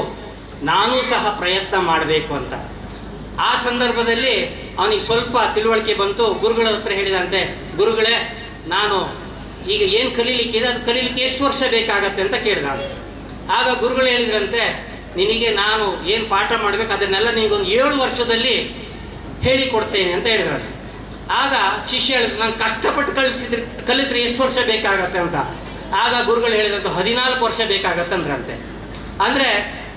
ನಾನೂ ಸಹ ಪ್ರಯತ್ನ ಮಾಡಬೇಕು ಅಂತ. ಆ ಸಂದರ್ಭದಲ್ಲಿ ಅವನಿಗೆ ಸ್ವಲ್ಪ ತಿಳುವಳಿಕೆ ಬಂತು. ಗುರುಗಳ ಹತ್ರ ಹೇಳಿದಂತೆ, ಗುರುಗಳೇ ನಾನು ಈಗ ಏನು ಕಲೀಲಿಕ್ಕಿದೆ ಅದು ಕಲೀಲಿಕ್ಕೆ ಎಷ್ಟು ವರ್ಷ ಬೇಕಾಗತ್ತೆ ಅಂತ ಕೇಳಿದ. ಆಗ ಗುರುಗಳು ಹೇಳಿದ್ರಂತೆ, ನಿನಗೆ ನಾನು ಏನು ಪಾಠ ಮಾಡಬೇಕು ಅದನ್ನೆಲ್ಲ ನಿನಗೊಂದು 7 ವರ್ಷದಲ್ಲಿ ಹೇಳಿಕೊಡ್ತೇನೆ ಅಂತ ಹೇಳಿದ್ರಂತೆ. ಆಗ ಶಿಷ್ಯ ಹೇಳಿದ್ರು, ನಾನು ಕಷ್ಟಪಟ್ಟು ಕಲಿತ್ರೆ ಎಷ್ಟು ವರ್ಷ ಬೇಕಾಗತ್ತೆ ಅಂತ. ಆಗ ಗುರುಗಳು ಹೇಳಿದಂತೆ 14 ವರ್ಷ ಬೇಕಾಗತ್ತಂದ್ರಂತೆ. ಅಂದರೆ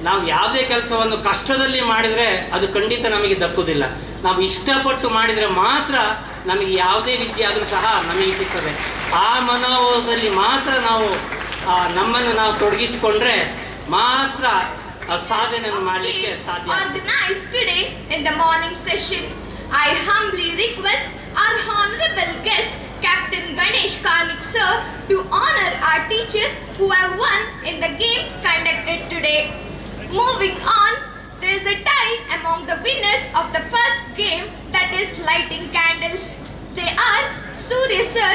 ನಾವು ಯಾವುದೇ ಕೆಲಸವನ್ನು ಕಷ್ಟದಲ್ಲಿ ಮಾಡಿದರೆ ಅದು ಖಂಡಿತ ನಮಗೆ ದಕ್ಕುವುದಿಲ್ಲ. ನಾವು ಇಷ್ಟಪಟ್ಟು ಮಾಡಿದರೆ ಮಾತ್ರ ನಮಗೆ ಯಾವುದೇ ವಿದ್ಯೆ ಆದರೂ ಸಹ ನಮಗೆ ಸಿಗ್ತದೆ. ಆ ಮನೋಭಾವದಲ್ಲಿ ಮಾತ್ರ ನಾವು ನಮ್ಮನ್ನು ನಾವು ತೊಡಗಿಸಿಕೊಂಡ್ರೆ ಮಾತ್ರ ಸಾಧನೆಯನ್ನು ಮಾಡಲಿಕ್ಕೆ ಸಾಧ್ಯ. Organized today in the morning session, I humbly request our honorable guest Captain Ganesh Karnik sir to honor our teachers who have won in the games conducted today. Moving on, there is a tie among the winners of the first game, that is lighting candles. They are Surya sir,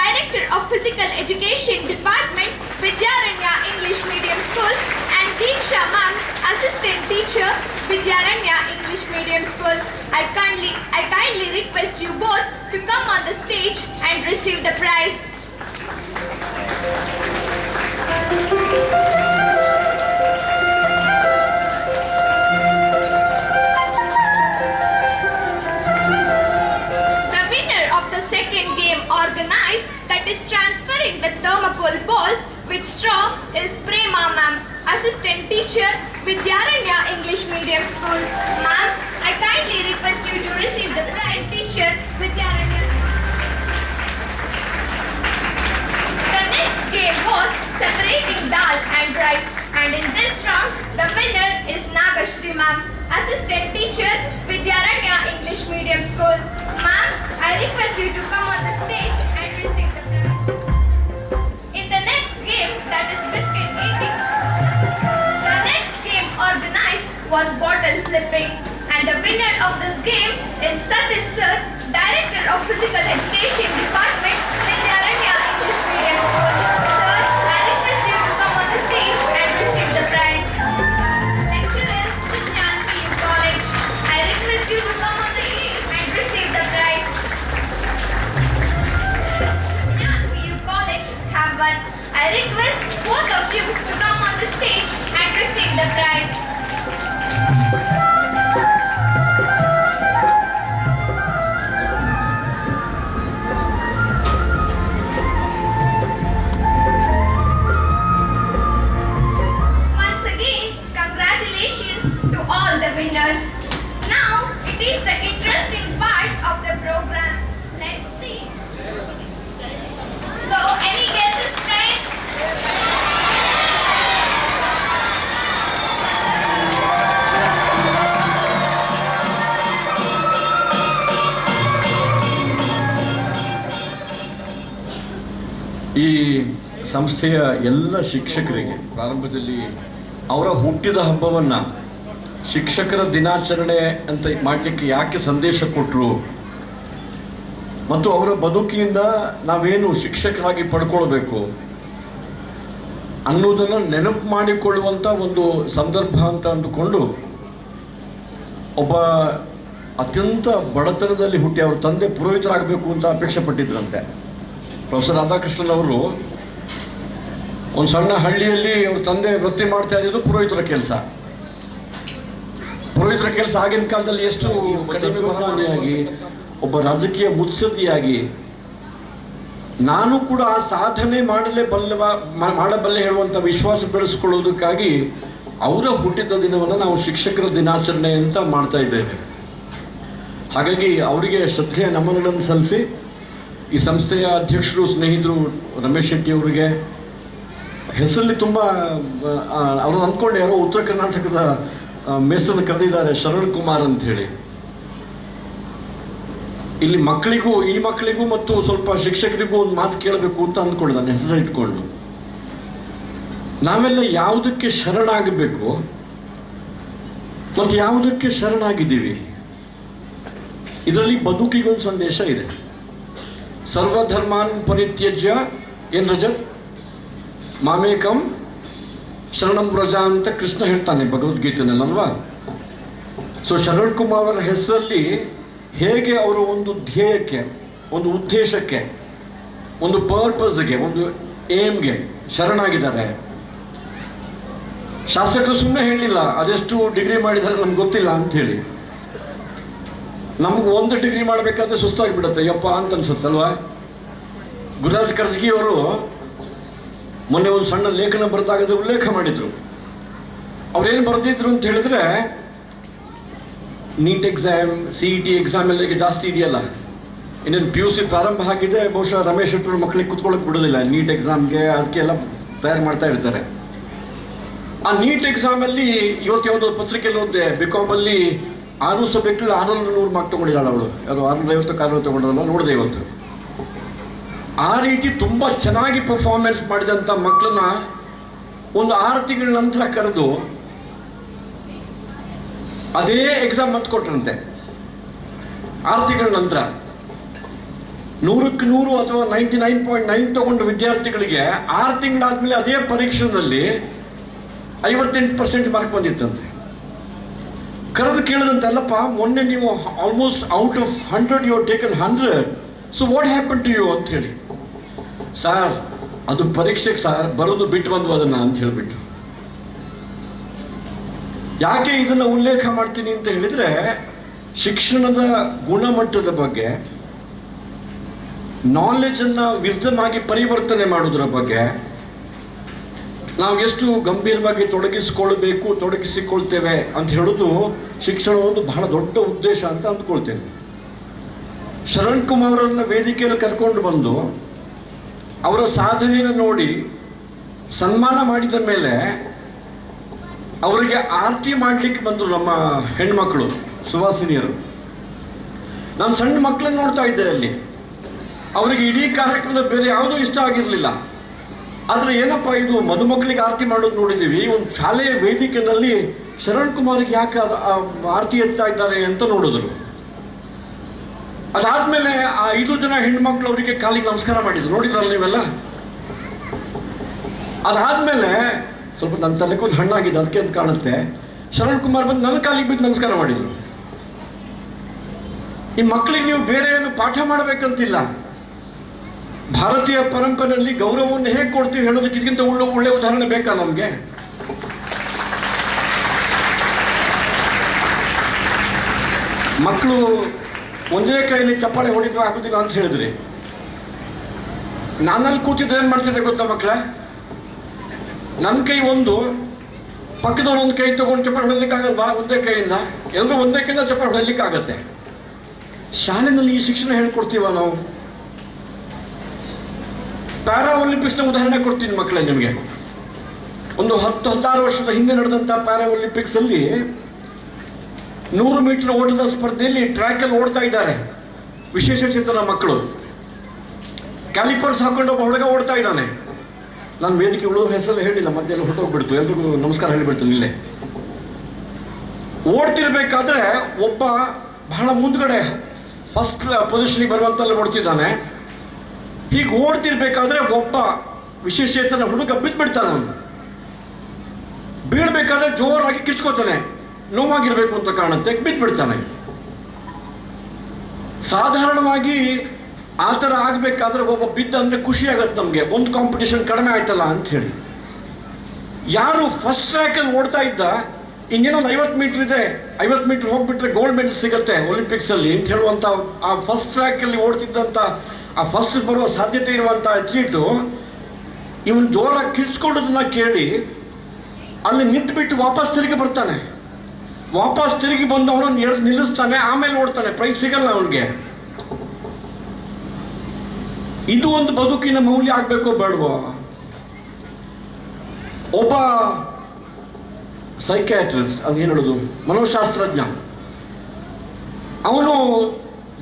Director of Physical Education Department, Vidyaranya English Medium School, and Diksha ma'am, Assistant Teacher, Vidyaranya English Medium School. I kindly request you both to come on the stage and receive the prize. The winner of the second game organized, that is transferring the thermocol balls with straw, is Prema ma'am, Assistant Teacher, Vidyaranya English Medium School. Ma'am, I kindly request you to receive the prize. Teacher, Vidyaranya. The next game was separating dal and rice, and in this round, the winner is Nagashri ma'am, Assistant Teacher, Vidyaranya English Medium School. Ma'am, I request you to come on the stage and receive the prize. In the next game, that is biscuit eating, the next game organized was bottle flipping, and the winner of this game is Satish sir, Director of Physical Education Department, Vidyaranya English Medium School. Sir, I request you to come on the stage and receive the prize. Lecturer, Sunyan PU College, I request you to come on the stage and receive the prize. Sunyan PU College have won. I request both of you to come on the stage and receive the prize. Once again, congratulations to all the winners. Now, it is the interesting part of the program. Let's see. So, any guesses, friends? ಈ ಸಂಸ್ಥೆಯ ಎಲ್ಲ ಶಿಕ್ಷಕರಿಗೆ ಪ್ರಾರಂಭದಲ್ಲಿ ಅವರ ಹುಟ್ಟಿದ ಹಬ್ಬವನ್ನು ಶಿಕ್ಷಕರ ದಿನಾಚರಣೆ ಅಂತ ಮಾಡಲಿಕ್ಕೆ ಯಾಕೆ ಸಂದೇಶ ಕೊಟ್ಟರು ಮತ್ತು ಅವರ ಬದುಕಿನಿಂದ ನಾವೇನು ಶಿಕ್ಷಕರಾಗಿ ಪಡ್ಕೊಳ್ಬೇಕು ಅನ್ನೋದನ್ನು ನೆನಪು ಮಾಡಿಕೊಳ್ಳುವಂಥ ಒಂದು ಸಂದರ್ಭ ಅಂತ ಅಂದುಕೊಂಡು ಒಬ್ಬ ಅತ್ಯಂತ ಬಡತನದಲ್ಲಿ ಹುಟ್ಟಿ ಅವ್ರ ತಂದೆ ಪುರೋಹಿತರಾಗಬೇಕು ಅಂತ ಅಪೇಕ್ಷೆ ಪಟ್ಟಿದ್ರಂತೆ. ಪ್ರೊಫೆಸರ್ ರಾಧಾಕೃಷ್ಣನ್ ಅವರು ಒಂದು ಸಣ್ಣ ಹಳ್ಳಿಯಲ್ಲಿ ಅವ್ರ ತಂದೆ ವೃತ್ತಿ ಮಾಡ್ತಾ ಇದ್ದಿದ್ದು ಪುರೋಹಿತರ ಕೆಲಸ. ಪುರೋಹಿತರ ಕೆಲಸ ಆಗಿನ ಕಾಲದಲ್ಲಿ ಎಷ್ಟು ಕಡಿಮೆ ಬದಲಾವಣೆಯಾಗಿ ಒಬ್ಬ ರಾಜಕೀಯ ಮುತ್ಸದ್ದಿಯಾಗಿ ನಾನು ಕೂಡ ಆ ಸಾಧನೆ ಮಾಡಬಲ್ಲೆ ಹೇಳುವಂಥ ವಿಶ್ವಾಸ ಬೆಳೆಸಿಕೊಳ್ಳೋದಕ್ಕಾಗಿ ಅವರ ಹುಟ್ಟಿದ ದಿನವನ್ನು ನಾವು ಶಿಕ್ಷಕರ ದಿನಾಚರಣೆ ಅಂತ ಮಾಡ್ತಾ ಇದ್ದೇವೆ. ಹಾಗಾಗಿ ಅವರಿಗೆ ಶ್ರದ್ಧೆಯ ನಮನಗಳನ್ನು ಸಲ್ಲಿಸಿ ಈ ಸಂಸ್ಥೆಯ ಅಧ್ಯಕ್ಷರು ಸ್ನೇಹಿತರು ರಮೇಶ್ ಶೆಟ್ಟಿ ಅವರಿಗೆ ಹೆಸರಲ್ಲಿ ತುಂಬ ಅವರು ಅಂದ್ಕೊಂಡು ಯಾರೋ ಉತ್ತರ ಕರ್ನಾಟಕದ ಮೇಸನ್ನು ಕರೆದಿದ್ದಾರೆ ಶರಣ್ ಕುಮಾರ್ ಅಂಥೇಳಿ. ಇಲ್ಲಿ ಈ ಮಕ್ಕಳಿಗೂ ಮತ್ತು ಸ್ವಲ್ಪ ಶಿಕ್ಷಕರಿಗೂ ಒಂದು ಮಾತು ಕೇಳಬೇಕು ಅಂತ ಅಂದ್ಕೊಂಡಿದ್ದಾನೆ ಹೆಸರು ಇಟ್ಕೊಂಡು. ನಾವೆಲ್ಲ ಯಾವುದಕ್ಕೆ ಶರಣಾಗಬೇಕು ಮತ್ತು ಯಾವುದಕ್ಕೆ ಶರಣಾಗಿದ್ದೀವಿ, ಇದರಲ್ಲಿ ಬದುಕಿಗೊಂದು ಸಂದೇಶ ಇದೆ. ಸರ್ವಧರ್ಮಾನ್ ಪರಿತ್ಯಜ್ಯ ಏನು ರಜತ್ ಮಾಮೇಕಂ ಶರಣಂ ವ್ರಜ ಅಂತ ಕೃಷ್ಣ ಹೇಳ್ತಾನೆ ಭಗವದ್ಗೀತೆನಲ್ಲಲ್ವಾ. ಸೊ ಶರಣ್ ಕುಮಾರ್ ಅವರ ಹೆಸರಲ್ಲಿ ಹೇಗೆ ಅವರು ಒಂದು ಧ್ಯೇಯಕ್ಕೆ, ಒಂದು ಉದ್ದೇಶಕ್ಕೆ, ಒಂದು ಪರ್ಪಸ್ಗೆ, ಒಂದು ಏಮ್ಗೆ ಶರಣಾಗಿದ್ದಾರೆ. ಶಾಸಕರು ಸುಮ್ಮನೆ ಹೇಳಲಿಲ್ಲ ಅದೆಷ್ಟು ಡಿಗ್ರಿ ಮಾಡಿದ್ದಾರೆ ನಮ್ಗೆ ಗೊತ್ತಿಲ್ಲ ಅಂಥೇಳಿ. ನಮ್ಗೆ ಒಂದು ಡಿಗ್ರಿ ಮಾಡಬೇಕಾದ್ರೆ ಸುಸ್ತಾಗಿಬಿಡುತ್ತೆ ಯಪ್ಪ ಅಂತ ಅನ್ಸುತ್ತಲ್ವಾ. ಗುರುರಾಜ್ ಕರ್ಜಗಿ ಅವರು ಮೊನ್ನೆ ಒಂದು ಸಣ್ಣ ಲೇಖನ ಬರೆದಾಗದ ಉಲ್ಲೇಖ ಮಾಡಿದರು. ಅವ್ರೇನು ಬರೆದಿದ್ರು ಅಂತ ಹೇಳಿದ್ರೆ, ನೀಟ್ ಎಕ್ಸಾಮ್, CET ಎಕ್ಸಾಮ್ ಎಲ್ಲ ಈಗ ಜಾಸ್ತಿ ಇದೆಯಲ್ಲ, ಇನ್ನೇನು PUC ಪ್ರಾರಂಭ ಆಗಿದೆ. ಬಹುಶಃ ರಮೇಶ್ ಶೆಟ್ಟರು ಮಕ್ಕಳಿಗೆ ಕುತ್ಕೊಳ್ಳೋಕೆ ಬಿಡೋದಿಲ್ಲ ನೀಟ್ ಎಕ್ಸಾಮ್ಗೆ, ಅದಕ್ಕೆಲ್ಲ ತಯಾರು ಮಾಡ್ತಾ ಇರ್ತಾರೆ. ಆ ನೀಟ್ ಎಕ್ಸಾಮಲ್ಲಿ ಇವತ್ತು ಯಾವುದೋ ಪತ್ರಿಕೆಯಲ್ಲಿ ಓದಿದೆ, BCom-ಅಲ್ಲಿ 6 ಸಬ್ಜೆಕ್ಟಲ್ಲಿ 600 ಮಾರ್ಕ್ ತೊಗೊಂಡಿದ್ದಾಳೆ ಅವಳು. ಯಾರು 650 ತೊಗೊಂಡಲ್ಲ ನೋಡಿದೆ ಇವತ್ತು. ಆ ರೀತಿ ತುಂಬ ಚೆನ್ನಾಗಿ ಪರ್ಫಾರ್ಮೆನ್ಸ್ ಮಾಡಿದಂಥ ಮಕ್ಕಳನ್ನ ಒಂದು 6 ತಿಂಗಳ ನಂತರ ಕರೆದು ಅದೇ ಎಕ್ಸಾಮ್ ಮತ್ತೆ ಕೊಟ್ರಂತೆ. 6 ತಿಂಗಳ ನಂತರ 100ಕ್ಕೆ 100 ಅಥವಾ 99.9 ತಗೊಂಡ ವಿದ್ಯಾರ್ಥಿಗಳಿಗೆ 6 ತಿಂಗಳಾದ್ಮೇಲೆ ಅದೇ ಪರೀಕ್ಷೆಯಲ್ಲಿ 58% ಮಾರ್ಕ್ ಬಂದಿತ್ತಂತೆ. ಕರೆದು ಕೇಳಿದಂತೆ, ಅಲ್ಲಪ್ಪ ಮೊನ್ನೆ ನೀವು almost out of 100 you taken 100, so what happen to you ಅಂತ ಹೇಳಿ. ಸರ್ ಅದು ಪರೀಕ್ಷೆಗೆ ಸರ್ ಬರೋದು ಬಿಟ್ಟು ಬಂದು ಅದನ್ನು ಅಂತ ಹೇಳಿಬಿಟ್ಟು. ಯಾಕೆ ಇದನ್ನು ಉಲ್ಲೇಖ ಮಾಡ್ತೀನಿ ಅಂತ ಹೇಳಿದರೆ, ಶಿಕ್ಷಣದ ಗುಣಮಟ್ಟದ ಬಗ್ಗೆ, ನಾಲೆಜನ್ನು ವಿಸ್ಡಮ್ ಆಗಿ ಪರಿವರ್ತನೆ ಮಾಡೋದ್ರ ಬಗ್ಗೆ ನಾವು ಎಷ್ಟು ಗಂಭೀರವಾಗಿ ತೊಡಗಿಸಿಕೊಳ್ತೇವೆ ಅಂತ ಹೇಳೋದು ಶಿಕ್ಷಣ ಒಂದು ಬಹಳ ದೊಡ್ಡ ಉದ್ದೇಶ ಅಂತ ಅಂದ್ಕೊಳ್ತೇನೆ. ಶರಣ್ ಕುಮಾರ್ ಅವರನ್ನ ವೇದಿಕೆಯಲ್ಲಿ ಕರ್ಕೊಂಡು ಬಂದು ಅವರ ಸಾಧನೆಯನ್ನು ನೋಡಿ ಸನ್ಮಾನ ಮಾಡಿದ ಮೇಲೆ ಅವರಿಗೆ ಆರತಿ ಮಾಡಲಿಕ್ಕೆ ಬಂದರು ನಮ್ಮ ಹೆಣ್ಮಕ್ಳು ಸುವಾಸಿನಿಯರು. ನಾನು ಸಣ್ಣ ಮಕ್ಕಳನ್ನು ನೋಡ್ತಾ ಇದ್ದೆ ಅಲ್ಲಿ. ಅವರಿಗೆ ಇಡೀ ಕಾರ್ಯಕ್ರಮದ ಬೇರೆ ಯಾವುದೂ ಇಷ್ಟ ಆಗಿರಲಿಲ್ಲ. ಆದರೆ ಏನಪ್ಪ ಇದು ಮದುಮಕ್ಕಳಿಗೆ ಆರತಿ ಮಾಡೋದು ನೋಡಿದ್ದೀವಿ, ಒಂದು ಶಾಲೆಯ ವೇದಿಕೆಯಲ್ಲಿ ಶರಣ್ ಕುಮಾರ್ಗೆ ಯಾಕೆ ಆರತಿ ಎತ್ತಾ ಇದ್ದಾರೆ ಅಂತ ನೋಡಿದ್ರು. ಅದಾದಮೇಲೆ ಆ 5 ಜನ ಹೆಣ್ಮಕ್ಳು ಅವರಿಗೆ ಕಾಲಿಗೆ ನಮಸ್ಕಾರ ಮಾಡಿದ್ರು, ನೋಡಿದ್ರಲ್ಲ ನೀವೆಲ್ಲ. ಅದಾದಮೇಲೆ ಸ್ವಲ್ಪ ನನ್ನ ತಲೆಗೊಂದು ಹಣ್ಣಾಗಿದೆ ಅದಕ್ಕೆ ಅಂತ ಕಾಣುತ್ತೆ, ಶರಣ್ ಕುಮಾರ್ ಬಂದು ನನ್ನ ಕಾಲಿಗೆ ಬಿದ್ದು ನಮಸ್ಕಾರ ಮಾಡಿದರು. ಈ ಮಕ್ಕಳಿಗೆ ನೀವು ಬೇರೆ ಏನು ಪಾಠ ಮಾಡಬೇಕಂತಿಲ್ಲ. ಭಾರತೀಯ ಪರಂಪರೆಯಲ್ಲಿ ಗೌರವವನ್ನು ಹೇಗೆ ಕೊಡ್ತೀವಿ ಹೇಳೋದಕ್ಕೆ ಇದಕ್ಕಿಂತ ಒಳ್ಳೆ ಉದಾಹರಣೆ ಬೇಕಾ ನಮಗೆ? ಮಕ್ಕಳು ಒಂದೇ ಕೈಯಲ್ಲಿ ಚಪ್ಪಾಳೆ ಹೊಡಿಬೇಕು ಆಗೋದಿಲ್ಲ ಅಂತ ಹೇಳಿದ್ರಿ. ನಾನಲ್ಲಿ ಕೂತಿದ್ರೆ ಏನು ಮಾಡ್ತಿದ್ದೆ ಗೊತ್ತಾ ಮಕ್ಕಳ? ನನ್ನ ಕೈ ಒಂದು, ಪಕ್ಕದವ್ರು ಒಂದು ಕೈ ತೊಗೊಂಡು ಚಪ್ಪಾಳೆ ಹೊಡಲಿಕ್ಕಾಗಲ್ವಾ? ಒಂದೇ ಕೈಯಿಂದ ಎಲ್ಲರೂ ಒಂದೇ ಕೈಯಿಂದ ಚಪ್ಪಾಳೆ ಹೊಡಲಿಕ್ಕಾಗತ್ತೆ. ಶಾಲೆಯಲ್ಲಿ ಈ ಶಿಕ್ಷಣ ಹೇಳ್ಕೊಡ್ತೀವ ನಾವು? ಪ್ಯಾರಾ ಒಲಿಂಪಿಕ್ಸ್ನ ಉದಾಹರಣೆ ಕೊಡ್ತೀನಿ ಮಕ್ಕಳೇ ನಿಮಗೆ. ಒಂದು 10-16 ವರ್ಷದ ಹಿಂದೆ ನಡೆದಂಥ ಪ್ಯಾರಾ ಒಲಿಂಪಿಕ್ಸಲ್ಲಿ 100 ಮೀಟರ್ ಓಟದ ಸ್ಪರ್ಧೆಯಲ್ಲಿ ಟ್ರ್ಯಾಕಲ್ಲಿ ಓಡ್ತಾ ಇದ್ದಾರೆ ವಿಶೇಷ ಚೇತನ ಮಕ್ಕಳು. ಕ್ಯಾಲಿಪರ್ಸ್ ಹಾಕೊಂಡು ಒಬ್ಬ ಹುಡುಗ ಓಡ್ತಾ ಇದ್ದಾನೆ. ನಾನು ವೇದಿಕೆ ಉಳಿದ ಹೆಸರು ಹೇಳಿಲ್ಲ, ಮಧ್ಯೆಲ್ಲ ಹೊರಟೋಗ್ಬಿಡ್ತು, ಎಲ್ರಿಗೂ ನಮಸ್ಕಾರ ಹೇಳಿಬಿಡ್ತೀನಿ ಇಲ್ಲೇ. ಓಡ್ತಿರ್ಬೇಕಾದ್ರೆ ಒಬ್ಬ ಬಹಳ ಮುಂದ್ಗಡೆ ಫಸ್ಟ್ ಪೊಸಿಷನ್ಗೆ ಬರುವಂತೆಲ್ಲ ಓಡ್ತಿದ್ದಾನೆ. ಹೀಗೆ ಓಡ್ತಿರ್ಬೇಕಾದ್ರೆ ಒಬ್ಬ ವಿಶೇಷೇತನ ಹುಡುಗ ಬಿದ್ದುಬಿಡ್ತಾನೆ. ಅವನು ಬೀಳ್ಬೇಕಾದ್ರೆ ಜೋರಾಗಿ ಕಿಚ್ಕೋತಾನೆ, ನೋವಾಗಿರ್ಬೇಕು ಅಂತ ಕಾಣುತ್ತೆ, ಬಿದ್ದುಬಿಡ್ತಾನೆ. ಸಾಧಾರಣವಾಗಿ ಆ ಥರ ಆಗಬೇಕಾದ್ರೆ ಒಬ್ಬ ಬಿದ್ದ ಅಂದರೆ ಖುಷಿ ಆಗುತ್ತೆ ನಮಗೆ, ಒಂದು ಕಾಂಪಿಟೇಷನ್ ಕಡಿಮೆ ಆಯ್ತಲ್ಲ ಅಂಥೇಳಿ. ಯಾರು ಫಸ್ಟ್ ಟ್ರ್ಯಾಕಲ್ಲಿ ಓಡ್ತಾ ಇದ್ದ, ಇನ್ನೇನೊಂದು 50 ಮೀಟ್ರ್ ಇದೆ, 50 ಮೀಟ್ರ್ ಹೋಗ್ಬಿಟ್ರೆ ಗೋಲ್ಡ್ ಮೆಡಲ್ ಸಿಗುತ್ತೆ ಒಲಿಂಪಿಕ್ಸಲ್ಲಿ ಅಂತ ಹೇಳುವಂಥ ಆ ಫಸ್ಟ್ ಟ್ರ್ಯಾಕಲ್ಲಿ ಓಡ್ತಿದ್ದಂಥ ಆ ಫಸ್ಟ್ ಬರುವ ಸಾಧ್ಯತೆ ಇರುವಂಥ ಅಥ್ಲೀಟು ಇವನು ಜೋರಾಗಿ ಕಿರ್ಚ್ಕೊಳ್ಳೋದನ್ನ ಕೇಳಿ ಅಲ್ಲಿ ನಿಂತುಬಿಟ್ಟು ವಾಪಸ್ ತಿರುಗಿ ಬರ್ತಾನೆ. ವಾಪಸ್ ತಿರುಗಿ ಬಂದು ಅವನನ್ನು ಎಳೆದು ನಿಲ್ಲಿಸ್ತಾನೆ, ಆಮೇಲೆ ಓಡ್ತಾನೆ, ಪ್ರೈಸ್ ಸಿಗಲ್ಲ ಅವನಿಗೆ. ಇದು ಒಂದು ಬದುಕಿನ ಮೌಲ್ಯ ಆಗಬೇಕೋ ಬೇಡವೋ? ಒಬ್ಬ ಸೈಕ್ಯಾಟ್ರಿಸ್ಟ್, ಅದೇನು ಹೇಳೋದು, ಮನೋಶಾಸ್ತ್ರಜ್ಞ, ಅವನು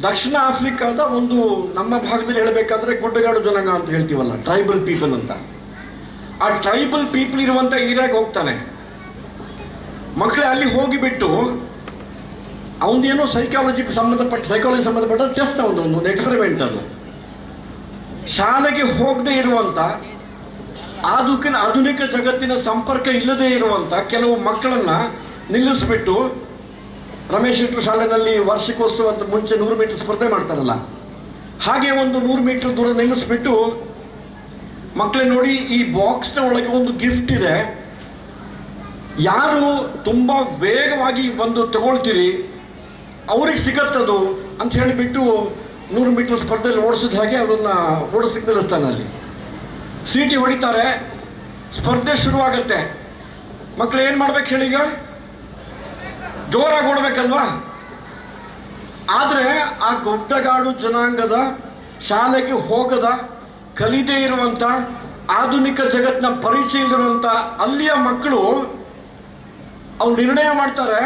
ದಕ್ಷಿಣ ಆಫ್ರಿಕಾದ ಒಂದು, ನಮ್ಮ ಭಾಗದಲ್ಲಿ ಹೇಳಬೇಕಾದ್ರೆ ಗುಡ್ಡಗಾಡು ಜನಾಂಗ ಅಂತ ಹೇಳ್ತೀವಲ್ಲ, ಟ್ರೈಬಲ್ ಪೀಪಲ್ ಅಂತ, ಆ ಟ್ರೈಬಲ್ ಪೀಪಲ್ ಇರುವಂಥ ಏರಿಯಾಗೆ ಹೋಗ್ತಾನೆ. ಮಕ್ಕಳೇ ಅಲ್ಲಿ ಹೋಗಿಬಿಟ್ಟು ಅವನದೇನೋ ಸೈಕಾಲಜಿ ಸಂಬಂಧಪಟ್ಟ ಟೆಸ್ಟ್, ಒಂದು ಎಕ್ಸ್ಪೆರಿಮೆಂಟ್. ಅದು ಶಾಲೆಗೆ ಹೋಗದೆ ಇರುವಂಥ ಆಧುನಿಕ ಜಗತ್ತಿನ ಸಂಪರ್ಕ ಇಲ್ಲದೆ ಇರುವಂಥ ಕೆಲವು ಮಕ್ಕಳನ್ನು ನಿಲ್ಲಿಸ್ಬಿಟ್ಟು, ರಮೇಶ್ ಶೆಟ್ಟರು ಶಾಲೆಯಲ್ಲಿ ವಾರ್ಷಿಕೋತ್ಸವದ ಮುಂಚೆ 100 ಮೀಟರ್ ಸ್ಪರ್ಧೆ ಮಾಡ್ತಾರಲ್ಲ, ಹಾಗೆ ಒಂದು 100 ಮೀಟರ್ ದೂರ ನಿಲ್ಲಿಸ್ಬಿಟ್ಟು, ಮಕ್ಕಳೇ ನೋಡಿ ಈ ಬಾಕ್ಸ್ನ ಒಳಗೆ ಒಂದು ಗಿಫ್ಟ್ ಇದೆ, ಯಾರು ತುಂಬ ವೇಗವಾಗಿ ಬಂದು ತಗೊಳ್ತೀರಿ ಅವ್ರಿಗೆ ಸಿಗತ್ತದು ಅಂತ ಹೇಳಿಬಿಟ್ಟು 100 ಮೀಟರ್ ಸ್ಪರ್ಧೆಯಲ್ಲಿ ಓಡಿಸಿದ ಹಾಗೆ ಅವರನ್ನು ಓಡಿಸ್ಲಿಕ್ಕೆ ನಿಲ್ಲಿಸ್ತಾನೆ. ಅಲ್ಲಿ ಸೀಟಿ ಹೊಡಿತಾರೆ, ಸ್ಪರ್ಧೆ ಶುರುವಾಗತ್ತೆ. ಮಕ್ಕಳು ಏನು ಮಾಡ್ಬೇಕು ಹೇಳೀಗ? ಜೋರಾಗಿ ಓಡಬೇಕಲ್ವಾ? ಆದರೆ ಆ ಗುಡ್ಡಗಾಡು ಜನಾಂಗದ, ಶಾಲೆಗೆ ಹೋಗದ, ಕಲಿದೇ ಇರುವಂಥ, ಆಧುನಿಕ ಜಗತ್ತಿನ ಪರಿಚಯ ಇಲ್ಲಿರುವಂಥ ಅಲ್ಲಿಯ ಮಕ್ಕಳು ಅವ್ರು ನಿರ್ಣಯ ಮಾಡ್ತಾರೆ,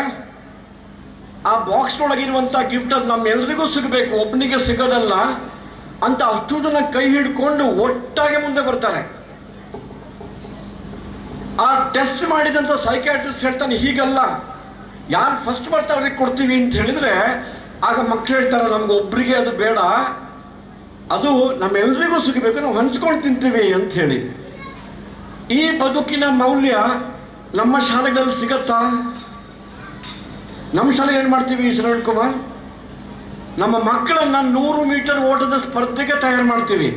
ಆ ಬಾಕ್ಸ್ನೊಳಗಿರುವಂಥ ಗಿಫ್ಟ್ ಅದು ನಮ್ಮೆಲ್ಲರಿಗೂ ಸಿಗಬೇಕು, ಒಬ್ಬನಿಗೆ ಸಿಗೋದಲ್ಲ ಅಂತ ಅಷ್ಟು ಜನ ಕೈ ಹಿಡ್ಕೊಂಡು ಒಟ್ಟಾಗಿ ಮುಂದೆ ಬರ್ತಾರೆ. ಆ ಟೆಸ್ಟ್ ಮಾಡಿದಂಥ ಸೈಕ್ಯಾಟ್ರಿಸ್ಟ್ ಹೇಳ್ತಾನೆ, ಹೀಗಲ್ಲ, ಯಾರು ಫಸ್ಟ್ ಬರ್ತಾರೆ ಅವ್ರಿಗೆ ಕೊಡ್ತೀವಿ ಅಂತ ಹೇಳಿದರೆ, ಆಗ ಮಕ್ಕಳು ಹೇಳ್ತಾರೆ, ನಮ್ಗೆ ಒಬ್ಬರಿಗೆ ಅದು ಬೇಡ, ಅದು ನಮ್ಮೆಲ್ಲರಿಗೂ ಸಿಗಬೇಕು, ನಾವು ಹಂಚ್ಕೊಂಡು ತಿಂತೀವಿ ಅಂತ ಹೇಳಿ. ಈ ಬದುಕಿನ ಮೌಲ್ಯ ನಮ್ಮ ಶಾಲೆಗಳಲ್ಲಿ ಸಿಗತ್ತಾ? ನಮ್ಮ ಶಾಲೆಗೆ ಏನು ಮಾಡ್ತೀವಿ ಶ್ರವಣ್ ಕುಮಾರ್? ನಮ್ಮ ಮಕ್ಕಳನ್ನು 100 ಮೀಟರ್ ಓಟದ ಸ್ಪರ್ಧೆಗೆ ತಯಾರು ಮಾಡ್ತೀವಿ.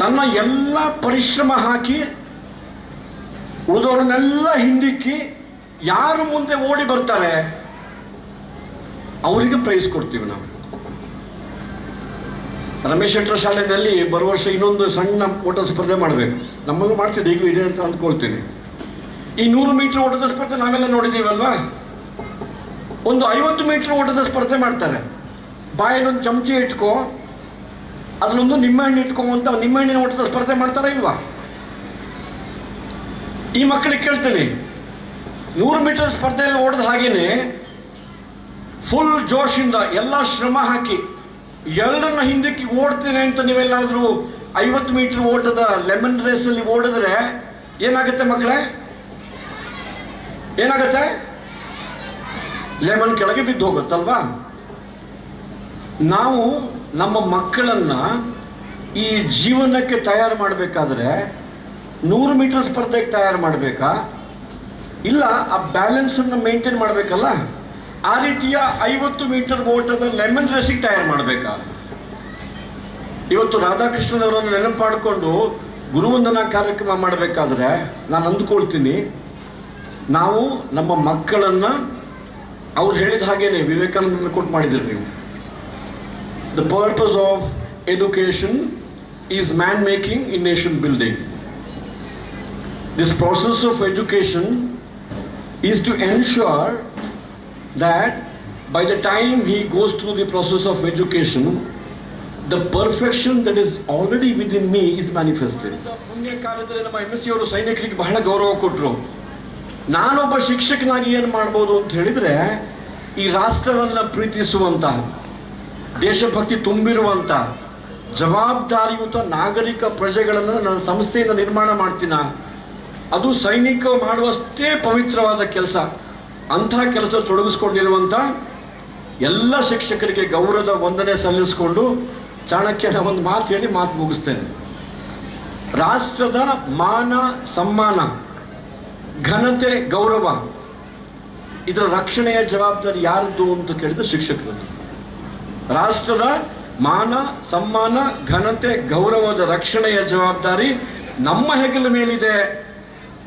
ತನ್ನ ಎಲ್ಲ ಪರಿಶ್ರಮ ಹಾಕಿ ಉಳಿದವ್ರನ್ನೆಲ್ಲ ಹಿಂದಿಕ್ಕಿ ಯಾರು ಮುಂದೆ ಓಡಿ ಬರ್ತಾರೆ ಅವರಿಗೆ ಪ್ರೈಸ್ ಕೊಡ್ತೀವಿ ನಾವು. ರಮೇಶ್ ಶೆಟ್ಟರ ಶಾಲೆಯಲ್ಲಿ ಬರುವ ವರ್ಷ ಇನ್ನೊಂದು ಸಣ್ಣ ಓಟ ಸ್ಪರ್ಧೆ ಮಾಡಬೇಕು, ನಮ್ಮಲ್ಲೂ ಮಾಡ್ತಿದ್ದೆ, ಈಗಲೂ ಇದೆ ಅಂತ ಅಂದ್ಕೊಳ್ತೀನಿ. ಈ 100 ಮೀಟರ್ ಓಟದ ಸ್ಪರ್ಧೆ ನಾವೆಲ್ಲ ನೋಡಿದ್ದೀವಲ್ವಾ? ಒಂದು 50 ಮೀಟರ್ ಓಟದ ಸ್ಪರ್ಧೆ ಮಾಡ್ತಾರೆ. ಬಾಯಲ್ಲೊಂದು ಚಮಚಿ ಇಟ್ಕೋ, ಅದರಲ್ಲೊಂದು ನಿಂಬೆಹಣ್ಣು ಇಟ್ಕೊ ಅಂತ ನಿಂಬೆಹಣ್ಣಿನ ಓಟದ ಸ್ಪರ್ಧೆ ಮಾಡ್ತಾರ ಇಲ್ವಾ? ಈ ಮಕ್ಕಳಿಗೆ ಕೇಳ್ತೀನಿ, 100 ಮೀಟರ್ ಸ್ಪರ್ಧೆಯಲ್ಲಿ ಓಡಿದ ಹಾಗೇನೆ ಫುಲ್ ಜೋಶಿಂದ ಎಲ್ಲ ಶ್ರಮ ಹಾಕಿ ಎಲ್ಲರನ್ನ ಹಿಂದಕ್ಕೆ ಓಡ್ತೇನೆ ಅಂತ ನೀವೆಲ್ಲಾದರೂ 50 ಮೀಟರ್ ಓಟದ ಲೆಮನ್ ರೇಸಲ್ಲಿ ಓಡಿದ್ರೆ ಏನಾಗುತ್ತೆ ಮಕ್ಕಳೇ? ಏನಾಗುತ್ತೆ? ಲೆಮನ್ ಕೆಳಗೆ ಬಿದ್ದು ಹೋಗುತ್ತಲ್ವಾ? ನಾವು ನಮ್ಮ ಮಕ್ಕಳನ್ನು ಈ ಜೀವನಕ್ಕೆ ತಯಾರು ಮಾಡಬೇಕಾದ್ರೆ 100 ಮೀಟರ್ ಸ್ಪರ್ಧೆಗೆ ತಯಾರು ಮಾಡಬೇಕಾ, ಇಲ್ಲ ಆ ಬ್ಯಾಲೆನ್ಸನ್ನು ಮೇಂಟೈನ್ ಮಾಡಬೇಕಲ್ಲ, ಆ ರೀತಿಯ 50 ಮೀಟರ್ ಓಟದ ಲೆಮನ್ ರೇಸಿಗೆ ತಯಾರು ಮಾಡಬೇಕಾ? ಇವತ್ತು ರಾಧಾಕೃಷ್ಣನವರನ್ನು ನೆನಪು ಮಾಡಿಕೊಂಡು ಗುರುವಂದನಾ ಕಾರ್ಯಕ್ರಮ ಮಾಡಬೇಕಾದ್ರೆ ನಾನು ಅಂದ್ಕೊಳ್ತೀನಿ, ನಾವು ನಮ್ಮ ಮಕ್ಕಳನ್ನು ಅವ್ರು ಹೇಳಿದ ಹಾಗೇನೆ ವಿವೇಕಾನಂದನ ಕೊಟ್ಟು ಮಾಡಿದ್ರಿ ನೀವು. The purpose of education is man making in nation building. This process of education is to ensure that by the time he goes through the process of education, the perfection that is already within me is manifested. ಪುಣ್ಯ ಕಾರ್ಯದಲ್ಲಿ ನಮ್ಮ MSc ಅವರು ಸೈನಿಕರಿಗೆ ಬಹಳ ಗೌರವ ಕೊಟ್ಟರು. ನಾನೊಬ್ಬ ಶಿಕ್ಷಕನಾಗಿ ಏನು ಮಾಡ್ಬೋದು ಅಂತ ಹೇಳಿದರೆ, ಈ ರಾಷ್ಟ್ರವನ್ನು ಪ್ರೀತಿಸುವಂಥ, ದೇಶಭಕ್ತಿ ತುಂಬಿರುವಂಥ, ಜವಾಬ್ದಾರಿಯುತ ನಾಗರಿಕ ಪ್ರಜೆಗಳನ್ನು ನನ್ನ ಸಂಸ್ಥೆಯಿಂದ ನಿರ್ಮಾಣ ಮಾಡ್ತೀನ, ಅದು ಸೈನಿಕ ಮಾಡುವಷ್ಟೇ ಪವಿತ್ರವಾದ ಕೆಲಸ. ಅಂಥ ಕೆಲಸ ತೊಡಗಿಸ್ಕೊಂಡಿರುವಂಥ ಎಲ್ಲ ಶಿಕ್ಷಕರಿಗೆ ಗೌರವದ ವಂದನೆ ಸಲ್ಲಿಸಿಕೊಂಡು ಚಾಣಕ್ಯನ ಒಂದು ಮಾತು ಹೇಳಿ ಮಾತು ಮುಗಿಸ್ತೇನೆ. ರಾಷ್ಟ್ರದ ಮಾನ ಸಮ್ಮಾನ, ಘನತೆ, ಗೌರವ, ಇದರ ರಕ್ಷಣೆಯ ಜವಾಬ್ದಾರಿ ಯಾರದ್ದು ಅಂತ ಕೇಳಿದ್ರೆ ಶಿಕ್ಷಕರದ್ದು. ರಾಷ್ಟ್ರದ ಮಾನ ಸಮ್ಮಾನ ಘನತೆ ಗೌರವದ ರಕ್ಷಣೆಯ ಜವಾಬ್ದಾರಿ ನಮ್ಮ ಹೆಗಲ ಮೇಲಿದೆ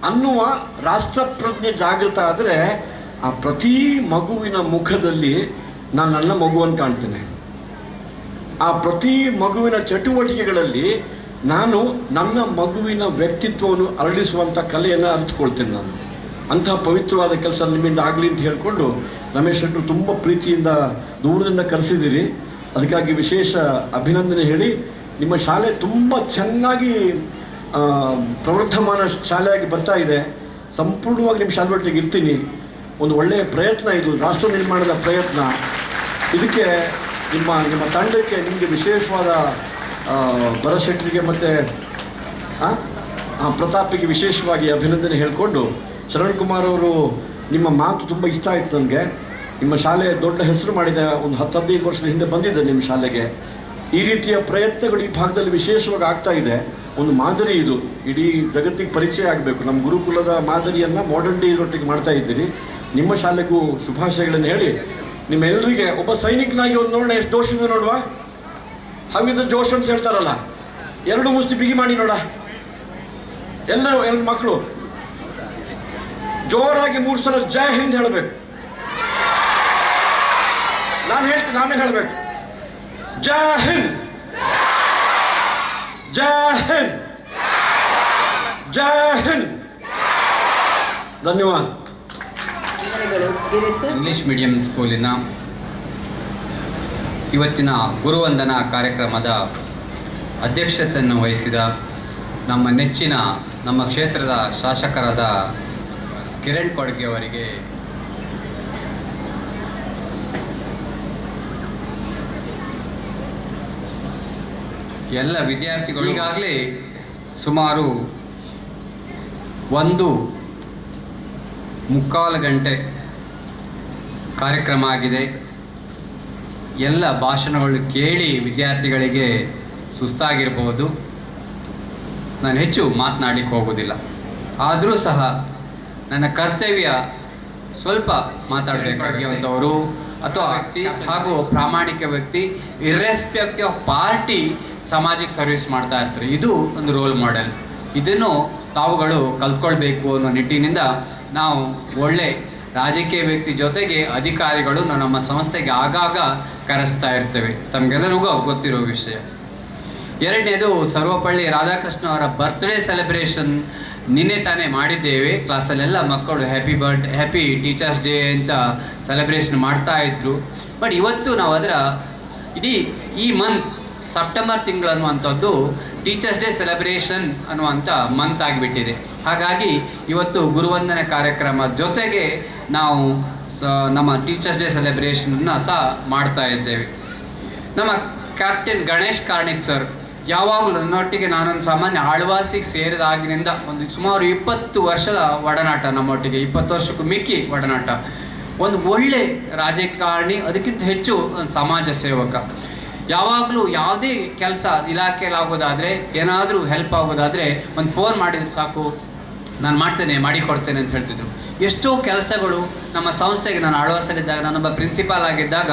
ಅನ್ನುವ ರಾಷ್ಟ್ರಪ್ರಜ್ಞೆ ಜಾಗೃತ ಆದರೆ ಆ ಪ್ರತಿ ಮಗುವಿನ ಮುಖದಲ್ಲಿ ನಾನು ನನ್ನ ಮಗುವನ್ನು ಕಾಣ್ತೇನೆ. ಆ ಪ್ರತಿ ಮಗುವಿನ ಚಟುವಟಿಕೆಗಳಲ್ಲಿ ನಾನು ನನ್ನ ಮಗುವಿನ ವ್ಯಕ್ತಿತ್ವವನ್ನು ಅರಳಿಸುವಂಥ ಕಲೆಯನ್ನು ಅರಿತುಕೊಳ್ತೇನೆ. ನಾನು ಅಂಥ ಪವಿತ್ರವಾದ ಕೆಲಸ ನಿಮ್ಮಿಂದ ಆಗಲಿ ಅಂತ ಹೇಳಿಕೊಂಡು ರಮೇಶ್ ಶೆಟ್ಟರು ತುಂಬ ಪ್ರೀತಿಯಿಂದ ದೂರದಿಂದ ಕರೆಸಿದ್ದೀರಿ. ಅದಕ್ಕಾಗಿ ವಿಶೇಷ ಅಭಿನಂದನೆ ಹೇಳಿ, ನಿಮ್ಮ ಶಾಲೆ ತುಂಬ ಚೆನ್ನಾಗಿ ಪ್ರವರ್ಧಮಾನ ಶಾಲೆಯಾಗಿ ಬರ್ತಾ ಇದೆ. ಸಂಪೂರ್ಣವಾಗಿ ನಿಮ್ಮ ಶಾಲೆ ಒಟ್ಟಿಗೆ ಇರ್ತೀನಿ. ಒಂದು ಒಳ್ಳೆಯ ಪ್ರಯತ್ನ ಇದು, ರಾಷ್ಟ್ರ ನಿರ್ಮಾಣದ ಪ್ರಯತ್ನ. ಇದಕ್ಕೆ ನಿಮ್ಮ ತಂಡಕ್ಕೆ ನಿಮಗೆ ವಿಶೇಷವಾದ ಭರಶೆಟ್ಟರಿಗೆ ಮತ್ತು ಪ್ರತಾಪಿಗೆ ವಿಶೇಷವಾಗಿ ಅಭಿನಂದನೆ ಹೇಳಿಕೊಂಡು, ಶರಣ್ ಕುಮಾರ್ ಅವರು ನಿಮ್ಮ ಮಾತು ತುಂಬ ಇಷ್ಟ ಆಯಿತು ನನಗೆ. ನಿಮ್ಮ ಶಾಲೆ ದೊಡ್ಡ ಹೆಸರು ಮಾಡಿದೆ. ಒಂದು 10-15 ವರ್ಷದ ಹಿಂದೆ ಬಂದಿದ್ದೆ ನಿಮ್ಮ ಶಾಲೆಗೆ. ಈ ರೀತಿಯ ಪ್ರಯತ್ನಗಳು ಈ ಭಾಗದಲ್ಲಿ ವಿಶೇಷವಾಗಿ ಆಗ್ತಾ ಇದೆ. ಒಂದು ಮಾದರಿ ಇದು, ಇಡೀ ಜಗತ್ತಿಗೆ ಪರಿಚಯ ಆಗಬೇಕು. ನಮ್ಮ ಗುರುಕುಲದ ಮಾದರಿಯನ್ನು ಮಾಡರ್ನ್ ಡೇ ಒಟ್ಟಿಗೆ ಮಾಡ್ತಾ ಇದ್ದೀರಿ. ನಿಮ್ಮ ಶಾಲೆಗೂ ಶುಭಾಶಯಗಳನ್ನು ಹೇಳಿ, ನಿಮ್ಮೆಲ್ಲರಿಗೆ ಒಬ್ಬ ಸೈನಿಕನಾಗಿ ಒಂದು ನೋಡೋಣ, ಎಷ್ಟು ಜೋಶ್ ಇದೆ ನೋಡುವ. ಹವಿದ ಜೋಶ್ ಅಂತ ಹೇಳ್ತಾರಲ್ಲ, 2 ಮುಷ್ಟಿ ಬಿಗಿ ಮಾಡಿ ನೋಡ. ಎರಡು ಮಕ್ಕಳು ಜೋರಾಗಿ 3 ಸಲ ಜೈ ಹಿಂದ್ ಹೇಳಬೇಕು. ನಾನು ಹೇಳ್ತೀನಿ, ಆಮೇಲೆ ಹೇಳಬೇಕು. ಜೈ ಹಿಂದ್, ಜೈ ಹಿಂದ್, ಜೈ ಹಿಂದ್. ಧನ್ಯವಾದ. ಇಂಗ್ಲಿಷ್ ಮೀಡಿಯಂ ಸ್ಕೂಲಿನ ಇವತ್ತಿನ ಗುರುವಂದನಾ ಕಾರ್ಯಕ್ರಮದ ಅಧ್ಯಕ್ಷತೆಯನ್ನು ವಹಿಸಿದ ನಮ್ಮ ನೆಚ್ಚಿನ ನಮ್ಮ ಕ್ಷೇತ್ರದ ಶಾಸಕರಾದ ಕಿರಣ್ ಕೊಡ್ಗೆ ಅವರಿಗೆ ಎಲ್ಲ ವಿದ್ಯಾರ್ಥಿಗಳು ಈಗಾಗಲೇ ಸುಮಾರು 1.25 ಗಂಟೆ ಕಾರ್ಯಕ್ರಮ ಆಗಿದೆ. ಎಲ್ಲ ಭಾಷಣಗಳು ಕೇಳಿ ವಿದ್ಯಾರ್ಥಿಗಳಿಗೆ ಸುಸ್ತಾಗಿರ್ಬೋದು. ನಾನು ಹೆಚ್ಚು ಮಾತನಾಡಲಿಕ್ಕೆ ಹೋಗೋದಿಲ್ಲ. ಆದರೂ ಸಹ ನನ್ನ ಕರ್ತವ್ಯ ಸ್ವಲ್ಪ ಮಾತಾಡಬೇಕಾಗಿರುವಂಥವರು ಅಥವಾ ವ್ಯಕ್ತಿ ಹಾಗೂ ಪ್ರಾಮಾಣಿಕ ವ್ಯಕ್ತಿ, ಇರ್ರೆಸ್ಪೆಕ್ಟಿವ್ ಆಫ್ ಪಾರ್ಟಿ ಸಮಾಜಕ್ಕೆ ಸರ್ವಿಸ್ ಮಾಡ್ತಾ ಇರ್ತಾರೆ. ಇದು ಒಂದು ರೋಲ್ ಮಾಡೆಲ್. ಇದನ್ನು ತಾವುಗಳು ಕಲ್ತ್ಕೊಳ್ಬೇಕು ಅನ್ನೋ ನಿಟ್ಟಿನಿಂದ ನಾವು ಒಳ್ಳೆ ರಾಜಕೀಯ ವ್ಯಕ್ತಿ ಜೊತೆಗೆ ಅಧಿಕಾರಿಗಳು ನಮ್ಮ ಸಂಸ್ಥೆಗೆ ಆಗಾಗ ಕರೆಸ್ತಾ ಇರ್ತೇವೆ. ತಮಗೆಲ್ಲರಿಗೂ ಗೊತ್ತಿರೋ ವಿಷಯ. ಎರಡನೇದು, ಸರ್ವಪಳ್ಳಿ ರಾಧಾಕೃಷ್ಣ ಅವರ ಬರ್ತ್ಡೇ ಸೆಲೆಬ್ರೇಷನ್ ನಿನ್ನೆ ತಾನೇ ಮಾಡಿದ್ದೇವೆ. ಕ್ಲಾಸಲ್ಲೆಲ್ಲ ಮಕ್ಕಳು ಹ್ಯಾಪಿ ಟೀಚರ್ಸ್ ಡೇ ಅಂತ ಸೆಲೆಬ್ರೇಷನ್ ಮಾಡ್ತಾ ಇದ್ರು. ಬಟ್ ಇವತ್ತು ನಾವು ಅದರ ಇಡೀ ಈ ಮಂತ್ ಸೆಪ್ಟೆಂಬರ್ ತಿಂಗಳು ಅನ್ನುವಂಥದ್ದು ಟೀಚರ್ಸ್ ಡೇ ಸೆಲೆಬ್ರೇಷನ್ ಅನ್ನುವಂಥ ಮಂತ್ ಆಗಿಬಿಟ್ಟಿದೆ. ಹಾಗಾಗಿ ಇವತ್ತು ಗುರುವಂದನೆ ಕಾರ್ಯಕ್ರಮ ಜೊತೆಗೆ ನಾವು ನಮ್ಮ ಟೀಚರ್ಸ್ ಡೇ ಸೆಲೆಬ್ರೇಷನನ್ನು ಸಹ ಮಾಡ್ತಾ ಇದ್ದೇವೆ. ನಮ್ಮ ಕ್ಯಾಪ್ಟನ್ ಗಣೇಶ್ ಕಾರ್ಣಿಕ್ ಸರ್ ಯಾವಾಗಲೂ ನನ್ನೊಟ್ಟಿಗೆ, ನಾನೊಂದು ಸಾಮಾನ್ಯ ಆಳ್ವಾಸಿಗೆ ಸೇರಿದಾಗಿನಿಂದ ಒಂದು ಸುಮಾರು 20 ವರ್ಷದ ಒಡನಾಟ ನಮ್ಮೊಟ್ಟಿಗೆ, 20 ವರ್ಷಕ್ಕೂ ಮಿಕ್ಕಿ ಒಡನಾಟ. ಒಂದು ಒಳ್ಳೆ ರಾಜಕಾರಣಿ, ಅದಕ್ಕಿಂತ ಹೆಚ್ಚು ಒಂದು ಸಮಾಜ ಸೇವಕ. ಯಾವಾಗಲೂ ಯಾವುದೇ ಕೆಲಸ ಇಲಾಖೆಯಲ್ಲಿ ಆಗೋದಾದರೆ, ಏನಾದರೂ ಹೆಲ್ಪ್ ಆಗೋದಾದರೆ ಒಂದು ಫೋನ್ ಮಾಡಿದ್ರೆ ಸಾಕು, ನಾನು ಮಾಡ್ತೇನೆ, ಮಾಡಿಕೊಡ್ತೇನೆ ಅಂತ ಹೇಳ್ತಿದ್ರು. ಎಷ್ಟೋ ಕೆಲಸಗಳು ನಮ್ಮ ಸಂಸ್ಥೆಗೆ ನಾನು ಆಳ್ವಾಸಲ್ಲಿದ್ದಾಗ, ನಾನೊಬ್ಬ ಪ್ರಿನ್ಸಿಪಾಲ್ ಆಗಿದ್ದಾಗ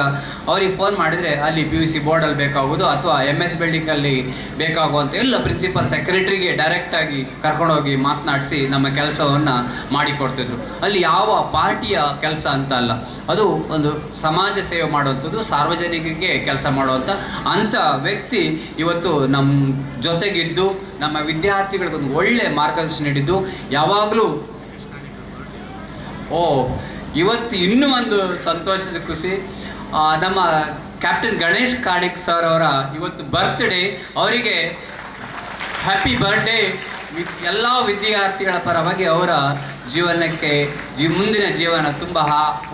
ಅವ್ರಿಗೆ ಫೋನ್ ಮಾಡಿದರೆ ಅಲ್ಲಿ PUC ಬೋರ್ಡಲ್ಲಿ ಬೇಕಾಗೋದು ಅಥವಾ MS ಬಿಲ್ಡಿಂಗಲ್ಲಿ ಬೇಕಾಗುವಂಥ ಎಲ್ಲ ಪ್ರಿನ್ಸಿಪಾಲ್ ಸೆಕ್ರೆಟ್ರಿಗೆ ಡೈರೆಕ್ಟಾಗಿ ಕರ್ಕೊಂಡೋಗಿ ಮಾತನಾಡಿಸಿ ನಮ್ಮ ಕೆಲಸವನ್ನು ಮಾಡಿಕೊಡ್ತಿದ್ರು. ಅಲ್ಲಿ ಯಾವ ಪಾರ್ಟಿಯ ಕೆಲಸ ಅಂತ ಅಲ್ಲ, ಅದು ಒಂದು ಸಮಾಜ ಸೇವೆ ಮಾಡುವಂಥದ್ದು, ಸಾರ್ವಜನಿಕರಿಗೆ ಕೆಲಸ ಮಾಡುವಂಥ ಅಂಥ ವ್ಯಕ್ತಿ ಇವತ್ತು ನಮ್ಮ ಜೊತೆಗಿದ್ದು ನಮ್ಮ ವಿದ್ಯಾರ್ಥಿಗಳಿಗೊಂದು ಒಳ್ಳೆಯ ಮಾರ್ಗದರ್ಶನ ನೀಡಿದ್ದು. ಯಾವಾಗಲೂ ಇವತ್ತು ಇನ್ನೂ ಒಂದು ಸಂತೋಷದ ಖುಷಿ, ನಮ್ಮ ಕ್ಯಾಪ್ಟನ್ ಗಣೇಶ್ ಕಾರ್ಣಿಕ್ ಸರ್ ಅವರ ಇವತ್ತು ಬರ್ತ್ಡೇ. ಅವರಿಗೆ ಹ್ಯಾಪಿ ಬರ್ಡೇ ಎಲ್ಲ ವಿದ್ಯಾರ್ಥಿಗಳ ಪರವಾಗಿ ಅವರ ಜೀವನಕ್ಕೆ ಮುಂದಿನ ಜೀವನ ತುಂಬ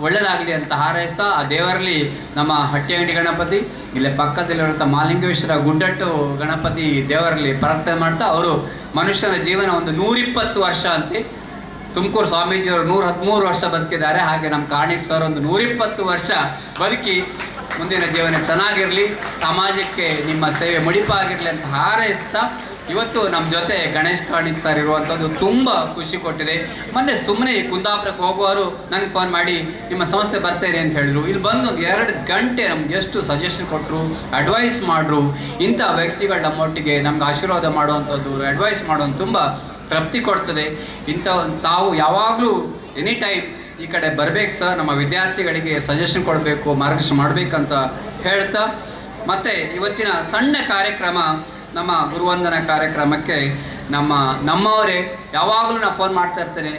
ಒಳ್ಳೆಯದಾಗಲಿ ಅಂತ ಹಾರೈಸ್ತಾ ಆ ದೇವರಲ್ಲಿ ನಮ್ಮ ಹಟ್ಟಿಯಂಗಡಿ ಗಣಪತಿ ಇಲ್ಲೇ ಪಕ್ಕದಲ್ಲಿರುವಂಥ ಮಾಲಿಂಗೇಶ್ವರ ಗುಡ್ಡಟ್ಟು ಗಣಪತಿ ದೇವರಲ್ಲಿ ಪ್ರಾರ್ಥನೆ ಮಾಡ್ತಾ ಅವರು ಮನುಷ್ಯನ ಜೀವನ ಒಂದು 120 ವರ್ಷ ಅಂತೆ. ತುಮಕೂರು ಸ್ವಾಮೀಜಿಯವರು 113 ವರ್ಷ ಬದುಕಿದ್ದಾರೆ. ಹಾಗೆ ನಮ್ಮ ಕಾರ್ಣಿಕ್ ಸರ್ ಒಂದು 120 ವರ್ಷ ಬದುಕಿ ಮುಂದಿನ ಜೀವನ ಚೆನ್ನಾಗಿರಲಿ, ಸಮಾಜಕ್ಕೆ ನಿಮ್ಮ ಸೇವೆ ಮುಡಿಪಾಗಿರಲಿ ಅಂತ ಹಾರೈಸ್ತಾ ಇವತ್ತು ನಮ್ಮ ಜೊತೆ ಗಣೇಶ್ ಕಾರ್ಣಿಕ್ ಸರ್ ಇರುವಂಥದ್ದು ತುಂಬ ಖುಷಿ ಕೊಟ್ಟಿದೆ. ಮೊನ್ನೆ ಸುಮ್ಮನೆ ಕುಂದಾಪುರಕ್ಕೆ ಹೋಗುವವರು ನನಗೆ ಫೋನ್ ಮಾಡಿ ನಿಮ್ಮ ಸಂಸ್ಥೆ ಬರ್ತೇನೆ ಅಂತ ಹೇಳಿದ್ರು. ಇಲ್ಲಿ ಬಂದು ಒಂದು 2 ಗಂಟೆ ನಮ್ಗೆ ಎಷ್ಟು ಸಜೆಷನ್ ಕೊಟ್ಟರು, ಅಡ್ವೈಸ್ ಮಾಡಿದ್ರು. ಇಂಥ ವ್ಯಕ್ತಿಗಳು ನಮ್ಮೊಟ್ಟಿಗೆ ನಮ್ಗೆ ಆಶೀರ್ವಾದ ಮಾಡುವಂಥದ್ದು, ಅಡ್ವೈಸ್ ಮಾಡೋದು ತುಂಬ ತೃಪ್ತಿ ಕೊಡ್ತದೆ. ತಾವು ಯಾವಾಗಲೂ ಎನಿ ಟೈಮ್ ಈ ಕಡೆ ಬರಬೇಕು ಸರ್, ನಮ್ಮ ವಿದ್ಯಾರ್ಥಿಗಳಿಗೆ ಸಜೆಷನ್ ಕೊಡಬೇಕು, ಮಾರ್ಗದರ್ಶನ ಮಾಡಬೇಕಂತ ಹೇಳ್ತಾ, ಮತ್ತು ಇವತ್ತಿನ ಸಣ್ಣ ಕಾರ್ಯಕ್ರಮ ನಮ್ಮ ಗುರುವಂದನ ಕಾರ್ಯಕ್ರಮಕ್ಕೆ ನಮ್ಮವರೇ ಯಾವಾಗಲೂ ನಾನು ಫೋನ್ ಮಾಡ್ತಾ ಇರ್ತೇನೆ.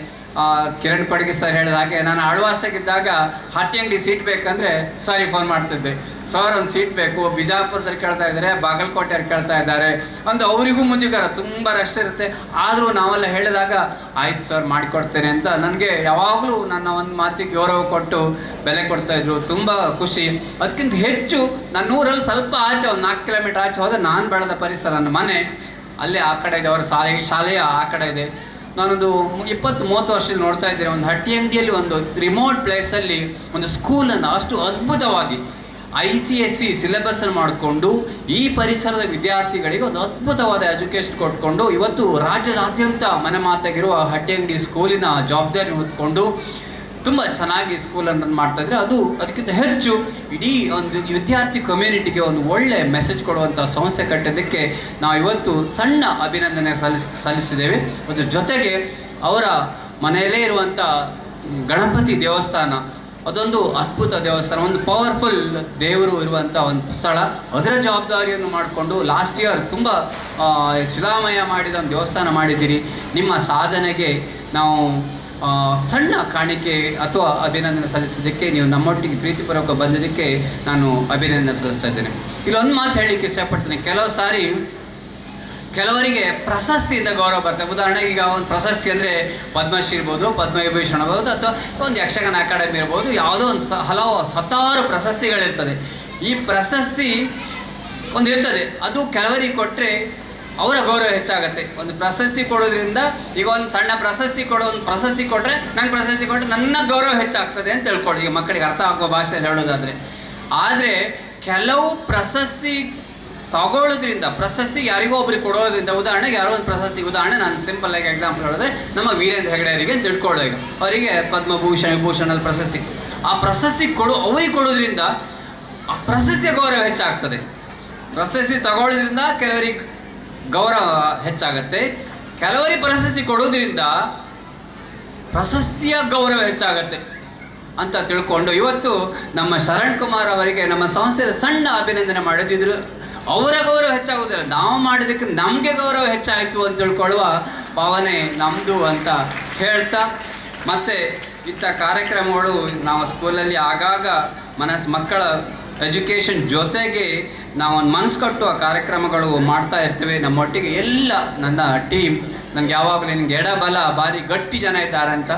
ಕಿರಣ್ ಕೊಡಗಿ ಸರ್ ಹೇಳಿದ ಹಾಗೆ ನಾನು ಆಳ್ವಾಸಾಗಿದ್ದಾಗ ಹಟ್ಟಿಯಂಗಡಿ ಸೀಟ್ ಬೇಕಂದರೆ ಸಾರಿ ಫೋನ್ ಮಾಡ್ತಿದ್ದೆ, ಸರ್ ಒಂದು ಸೀಟ್ ಬೇಕು, ಬಿಜಾಪುರದಲ್ಲಿ ಕೇಳ್ತಾ ಇದ್ದಾರೆ, ಬಾಗಲಕೋಟೆಯವ್ರು ಕೇಳ್ತಾ ಇದ್ದಾರೆ ಅಂದು ಅವರಿಗೂ ಮುಜುಗರ, ತುಂಬ ರಶ್ ಇರುತ್ತೆ. ಆದರೂ ನಾವೆಲ್ಲ ಹೇಳಿದಾಗ ಆಯ್ತು ಸರ್ ಮಾಡಿಕೊಡ್ತೇನೆ ಅಂತ ನನಗೆ ಯಾವಾಗಲೂ ನನ್ನ ಒಂದು ಮಾತಿಗೆ ಗೌರವ ಕೊಟ್ಟು ಬೆಲೆ ಕೊಡ್ತಾಯಿದ್ರು. ತುಂಬ ಖುಷಿ. ಅದಕ್ಕಿಂತ ಹೆಚ್ಚು ನನ್ನ ಊರಲ್ಲಿ ಸ್ವಲ್ಪ ಆಚೆ ಒಂದು 4 ಕಿಲೋಮೀಟರ್ ಆಚೆ ಹೋದರೆ ನಾನು ಬೆಳೆದ ಪರಿಸರ, ನನ್ನ ಮನೆ ಅಲ್ಲೇ ಆ ಕಡೆ ಇದೆ, ಅವರ ಶಾಲೆಯ ಆ ಕಡೆ ಇದೆ. ನಾನೊಂದು 20-30 ವರ್ಷದಲ್ಲಿ ನೋಡ್ತಾ ಇದ್ದೇನೆ, ಒಂದು ಹಟ್ಟಿಯಂಗಡಿಯಲ್ಲಿ ಒಂದು ರಿಮೋಟ್ ಪ್ಲೇಸಲ್ಲಿ ಒಂದು ಸ್ಕೂಲನ್ನು ಅಷ್ಟು ಅದ್ಭುತವಾಗಿ ICSE ಸಿಲೆಬಸ್ಸನ್ನು ಮಾಡಿಕೊಂಡು ಈ ಪರಿಸರದ ವಿದ್ಯಾರ್ಥಿಗಳಿಗೆ ಒಂದು ಅದ್ಭುತವಾದ ಎಜುಕೇಷನ್ ಕೊಟ್ಕೊಂಡು ಇವತ್ತು ರಾಜ್ಯದಾದ್ಯಂತ ಮನೆ ಮಾತಾಗಿರುವ ಹಟ್ಟಿಯಂಗಡಿ ಸ್ಕೂಲಿನ ಜವಾಬ್ದಾರಿ ಹೊತ್ಕೊಂಡು ತುಂಬ ಚೆನ್ನಾಗಿ ಸ್ಕೂಲನ್ನು ರನ್ ಮಾಡ್ತಾಯಿದ್ರೆ, ಅದಕ್ಕಿಂತ ಹೆಚ್ಚು ಇಡೀ ಒಂದು ವಿದ್ಯಾರ್ಥಿ ಕಮ್ಯುನಿಟಿಗೆ ಒಂದು ಒಳ್ಳೆ ಮೆಸೇಜ್ ಕೊಡುವಂಥ ಸಂಸ್ಥೆ ಕಟ್ಟಿದ್ದಕ್ಕೆ ನಾವು ಇವತ್ತು ಸಣ್ಣ ಅಭಿನಂದನೆ ಸಲ್ಲಿಸಿದ್ದೇವೆ. ಅದ್ರ ಜೊತೆಗೆ ಅವರ ಮನೆಯಲ್ಲೇ ಇರುವಂಥ ಗಣಪತಿ ದೇವಸ್ಥಾನ, ಅದೊಂದು ಅದ್ಭುತ ದೇವಸ್ಥಾನ, ಒಂದು ಪವರ್ಫುಲ್ ದೇವರು ಇರುವಂಥ ಒಂದು ಸ್ಥಳ. ಅದರ ಜವಾಬ್ದಾರಿಯನ್ನು ಮಾಡಿಕೊಂಡು ಲಾಸ್ಟ್ ಇಯರ್ ತುಂಬ ಶಿಲಾಮಯ ಮಾಡಿದ ಒಂದು ದೇವಸ್ಥಾನ ಮಾಡಿದ್ದೀರಿ. ನಿಮ್ಮ ಸಾಧನೆಗೆ ನಾವು ಸಣ್ಣ ಕಾಣಿಕೆ ಅಥವಾ ಅಭಿನಂದನೆ ಸಲ್ಲಿಸೋದಕ್ಕೆ ನೀವು ನಮ್ಮೊಟ್ಟಿಗೆ ಪ್ರೀತಿಪೂರ್ವಕ ಬಂದಿದ್ದಕ್ಕೆ ನಾನು ಅಭಿನಂದನೆ ಸಲ್ಲಿಸ್ತಾ ಇದ್ದೇನೆ. ಇಲ್ಲೊಂದು ಮಾತು ಹೇಳಲಿಕ್ಕೆ ಇಷ್ಟಪಡ್ತೇನೆ. ಕೆಲವು ಸಾರಿ ಕೆಲವರಿಗೆ ಪ್ರಶಸ್ತಿಯಿಂದ ಗೌರವ ಬರ್ತದೆ. ಉದಾಹರಣೆಗೆ ಈಗ ಒಂದು ಪ್ರಶಸ್ತಿ ಅಂದರೆ ಪದ್ಮಶ್ರೀ ಇರ್ಬೋದು, ಪದ್ಮವಿಭೂಷಣ ಇರ್ಬೋದು, ಅಥವಾ ಒಂದು ಯಕ್ಷಗಾನ ಅಕಾಡೆಮಿ ಇರ್ಬೋದು, ಯಾವುದೋ ಒಂದು ಹತ್ತಾರು ಪ್ರಶಸ್ತಿಗಳಿರ್ತದೆ. ಈ ಪ್ರಶಸ್ತಿ ಒಂದು ಇರ್ತದೆ, ಅದು ಕೆಲವರಿಗೆ ಕೊಟ್ಟರೆ ಅವರ ಗೌರವ ಹೆಚ್ಚಾಗುತ್ತೆ. ಒಂದು ಪ್ರಶಸ್ತಿ ಕೊಡೋದ್ರಿಂದ, ಈಗ ಒಂದು ಸಣ್ಣ ಪ್ರಶಸ್ತಿ ಕೊಟ್ಟರೆ ನಂಗೆ ಪ್ರಶಸ್ತಿ ಕೊಟ್ಟರೆ ನನ್ನ ಗೌರವ ಹೆಚ್ಚಾಗ್ತದೆ ಅಂತ ತಿಳ್ಕೊಳ್ಳಿ, ಈಗ ಮಕ್ಕಳಿಗೆ ಅರ್ಥ ಆಗುವ ಭಾಷೆಯಲ್ಲಿ ಹೇಳೋದಾದರೆ. ಆದರೆ ಕೆಲವು ಪ್ರಶಸ್ತಿ ತಗೊಳ್ಳೋದ್ರಿಂದ, ಪ್ರಶಸ್ತಿ ಯಾರಿಗೋ ಒಬ್ರಿಗೆ ಕೊಡೋದ್ರಿಂದ, ಉದಾಹರಣೆಗೆ ಯಾರೋ ಒಂದು ಪ್ರಶಸ್ತಿ, ಉದಾಹರಣೆ ನಾನು ಸಿಂಪಲ್ ಆಗಿ ಎಕ್ಸಾಂಪಲ್ ಹೇಳಿದ್ರೆ ನಮ್ಮ ವೀರೇಂದ್ರ ಹೆಗಡೆಯವರಿಗೆ ತಿಳ್ಕೊಳ್ಳೋ, ಈಗ ಅವರಿಗೆ ವಿಭೂಷಣಲ್ಲಿ ಪ್ರಶಸ್ತಿ, ಆ ಪ್ರಶಸ್ತಿ ಅವ್ರಿಗೆ ಕೊಡೋದ್ರಿಂದ ಆ ಪ್ರಶಸ್ತಿಯ ಗೌರವ ಹೆಚ್ಚಾಗ್ತದೆ. ಪ್ರಶಸ್ತಿ ತಗೊಳ್ಳೋದ್ರಿಂದ ಕೆಲವರಿಗೆ ಗೌರವ ಹೆಚ್ಚಾಗತ್ತೆ, ಕೆಲವರಿಗೆ ಪ್ರಶಸ್ತಿ ಕೊಡೋದ್ರಿಂದ ಪ್ರಶಸ್ತಿಯ ಗೌರವ ಹೆಚ್ಚಾಗತ್ತೆ ಅಂತ ತಿಳ್ಕೊಂಡು ಇವತ್ತು ನಮ್ಮ ಶರಣ್ ಕುಮಾರ್ ಅವರಿಗೆ ನಮ್ಮ ಸಂಸ್ಥೆಯ ಸಣ್ಣ ಅಭಿನಂದನೆ ಮಾಡಿದ್ರು. ಅವರ ಗೌರವ ಹೆಚ್ಚಾಗೋದಿಲ್ಲ, ನಾವು ಮಾಡಿದ್ದಕ್ಕೆ ನಮಗೆ ಗೌರವ ಹೆಚ್ಚಾಯಿತು ಅಂತ ತಿಳ್ಕೊಳ್ಳುವ ಭಾವನೆ ನಮ್ಮದು ಅಂತ ಹೇಳ್ತಾ, ಮತ್ತು ಇಂಥ ಕಾರ್ಯಕ್ರಮಗಳು ನಾವು ಸ್ಕೂಲಲ್ಲಿ ಆಗಾಗ ಮಕ್ಕಳ ಎಜುಕೇಷನ್ ಜೊತೆಗೆ ನಾವೊಂದು ಮನಸ್ಸು ಕಟ್ಟುವ ಕಾರ್ಯಕ್ರಮಗಳು ಮಾಡ್ತಾ ಇರ್ತೇವೆ. ನಮ್ಮೊಟ್ಟಿಗೆ ಎಲ್ಲ ನನ್ನ ಟೀಮ್, ನನಗೆ ಯಾವಾಗಲೂ ನಿನಗೆ ಎಡಬಲ ಭಾರಿ ಗಟ್ಟಿ ಜನ ಇದ್ದಾರೆ ಅಂತ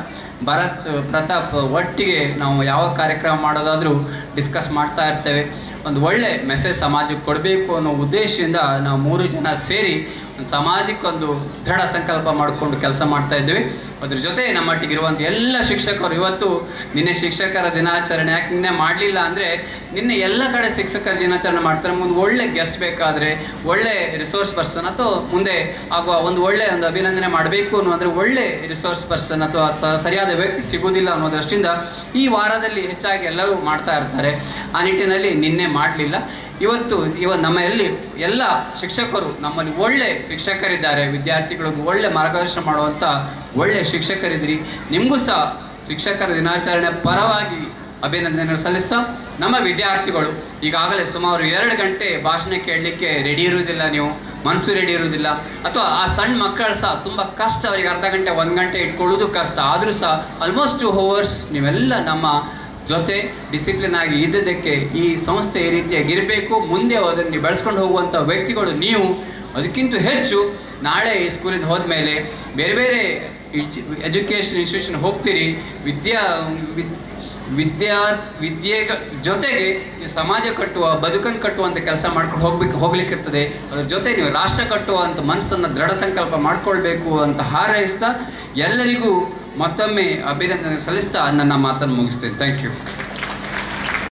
ಭರತ್, ಪ್ರತಾಪ್ ಒಟ್ಟಿಗೆ ನಾವು ಯಾವ ಕಾರ್ಯಕ್ರಮ ಮಾಡೋದಾದರೂ ಡಿಸ್ಕಸ್ ಮಾಡ್ತಾ ಇರ್ತೇವೆ. ಒಂದು ಒಳ್ಳೆ ಮೆಸೇಜ್ ಸಮಾಜಕ್ಕೆ ಕೊಡಬೇಕು ಅನ್ನೋ ಉದ್ದೇಶದಿಂದ ನಾವು 3 ಜನ ಸೇರಿ ಒಂದು ಸಮಾಜಕ್ಕೊಂದು ದೃಢ ಸಂಕಲ್ಪ ಮಾಡಿಕೊಂಡು ಕೆಲಸ ಮಾಡ್ತಾ ಇದ್ದೇವೆ. ಅದ್ರ ಜೊತೆ ನಮ್ಮೊಟ್ಟಿಗಿರುವಂಥ ಎಲ್ಲ ಶಿಕ್ಷಕರು, ಇವತ್ತು ನಿನ್ನೆ ಶಿಕ್ಷಕರ ದಿನಾಚರಣೆ, ಯಾಕೆ ನಿನ್ನೆ ಮಾಡಲಿಲ್ಲ ಅಂದರೆ ನಿನ್ನೆ ಎಲ್ಲ ಕಡೆ ಶಿಕ್ಷಕರ ದಿನಾಚರಣೆ ಮಾಡ್ತಾರೆ. ಮುಂದೆ ಒಳ್ಳೆ ಗೆಸ್ಟ್ ಬೇಕಾದರೆ, ಒಳ್ಳೆ ರಿಸೋರ್ಸ್ ಪರ್ಸನ್ ಅಥವಾ ಮುಂದೆ ಆಗುವ ಒಂದು ಅಭಿನಂದನೆ ಮಾಡಬೇಕು ಅನ್ನೋದ್ರೆ ಒಳ್ಳೆ ರಿಸೋರ್ಸ್ ಪರ್ಸನ್ ಅಥವಾ ಸರಿಯಾದ ವ್ಯಕ್ತಿ ಸಿಗೋದಿಲ್ಲ ಅನ್ನೋ ದೃಷ್ಟಿಯಿಂದ ಈ ವಾರದಲ್ಲಿ ಹೆಚ್ಚಾಗಿ ಎಲ್ಲರೂ ಮಾಡ್ತಾ ಇರ್ತಾರೆ. ಆ ನಿಟ್ಟಿನಲ್ಲಿ ನಿನ್ನೆ ಮಾಡಲಿಲ್ಲ. ಇವತ್ತು ನಮ್ಮಲ್ಲಿ ಎಲ್ಲ ಶಿಕ್ಷಕರು, ನಮ್ಮಲ್ಲಿ ಒಳ್ಳೆ ಶಿಕ್ಷಕರಿದ್ದಾರೆ, ವಿದ್ಯಾರ್ಥಿಗಳಿಗೂ ಒಳ್ಳೆ ಮಾರ್ಗದರ್ಶನ ಮಾಡುವಂಥ ಒಳ್ಳೆ ಶಿಕ್ಷಕರಿದ್ರಿ. ನಿಮಗೂ ಸಹ ಶಿಕ್ಷಕರ ದಿನಾಚರಣೆ ಪರವಾಗಿ ಅಭಿನಂದನೆ ಸಲ್ಲಿಸ್ತಾ, ನಮ್ಮ ವಿದ್ಯಾರ್ಥಿಗಳು ಈಗಾಗಲೇ ಸುಮಾರು 2 ಗಂಟೆ ಭಾಷಣ ಕೇಳಲಿಕ್ಕೆ ರೆಡಿ ಇರುವುದಿಲ್ಲ, ನೀವು ಮನಸ್ಸು ರೆಡಿ ಇರುವುದಿಲ್ಲ, ಅಥವಾ ಆ ಸಣ್ಣ ಮಕ್ಕಳು ಸಹ ತುಂಬ ಕಷ್ಟ, ಅವರಿಗೆ ಅರ್ಧ ಗಂಟೆ 1 ಗಂಟೆ ಇಟ್ಕೊಳ್ಳೋದು ಕಷ್ಟ. ಆದರೂ ಸಹ ಆಲ್ಮೋಸ್ಟ್ 2 hours ನೀವೆಲ್ಲ ನಮ್ಮ ಜೊತೆ ಡಿಸಿಪ್ಲಿನ್ ಆಗಿ ಇದ್ದದಕ್ಕೆ ಈ ಸಂಸ್ಥೆ ಈ ರೀತಿಯಾಗಿರಬೇಕು, ಮುಂದೆ ಅದನ್ನು ಬೆಳೆಸ್ಕೊಂಡು ಹೋಗುವಂಥ ವ್ಯಕ್ತಿಗಳು ನೀವು. ಅದಕ್ಕಿಂತ ಹೆಚ್ಚು ನಾಳೆ ಈ ಸ್ಕೂಲಿಂದ ಹೋದ್ಮೇಲೆ ಬೇರೆ ಬೇರೆ ಎಜುಕೇಷನ್ ಇನ್ಸ್ಟಿಟ್ಯೂಷನ್ ಹೋಗ್ತೀರಿ, ವಿದ್ಯೆ ಜೊತೆಗೆ ನೀವು ಸಮಾಜ ಕಟ್ಟುವ, ಬದುಕನ್ನು ಕಟ್ಟುವಂಥ ಕೆಲಸ ಮಾಡ್ಕೊಂಡು ಹೋಗ್ಲಿಕ್ಕಿರ್ತದೆ. ಅದ್ರ ಜೊತೆ ನೀವು ರಾಷ್ಟ್ರ ಕಟ್ಟುವಂಥ ಮನಸ್ಸನ್ನು ದೃಢ ಸಂಕಲ್ಪ ಮಾಡ್ಕೊಳ್ಬೇಕು ಅಂತ ಹಾರೈಸ್ತಾ ಎಲ್ಲರಿಗೂ ಮತ್ತೊಮ್ಮೆ ಅಭಿನಂದನೆ ಸಲ್ಲಿಸ್ತಾ ನನ್ನ ಮಾತನ್ನು ಮುಗಿಸ್ತೇನೆ. Thank you.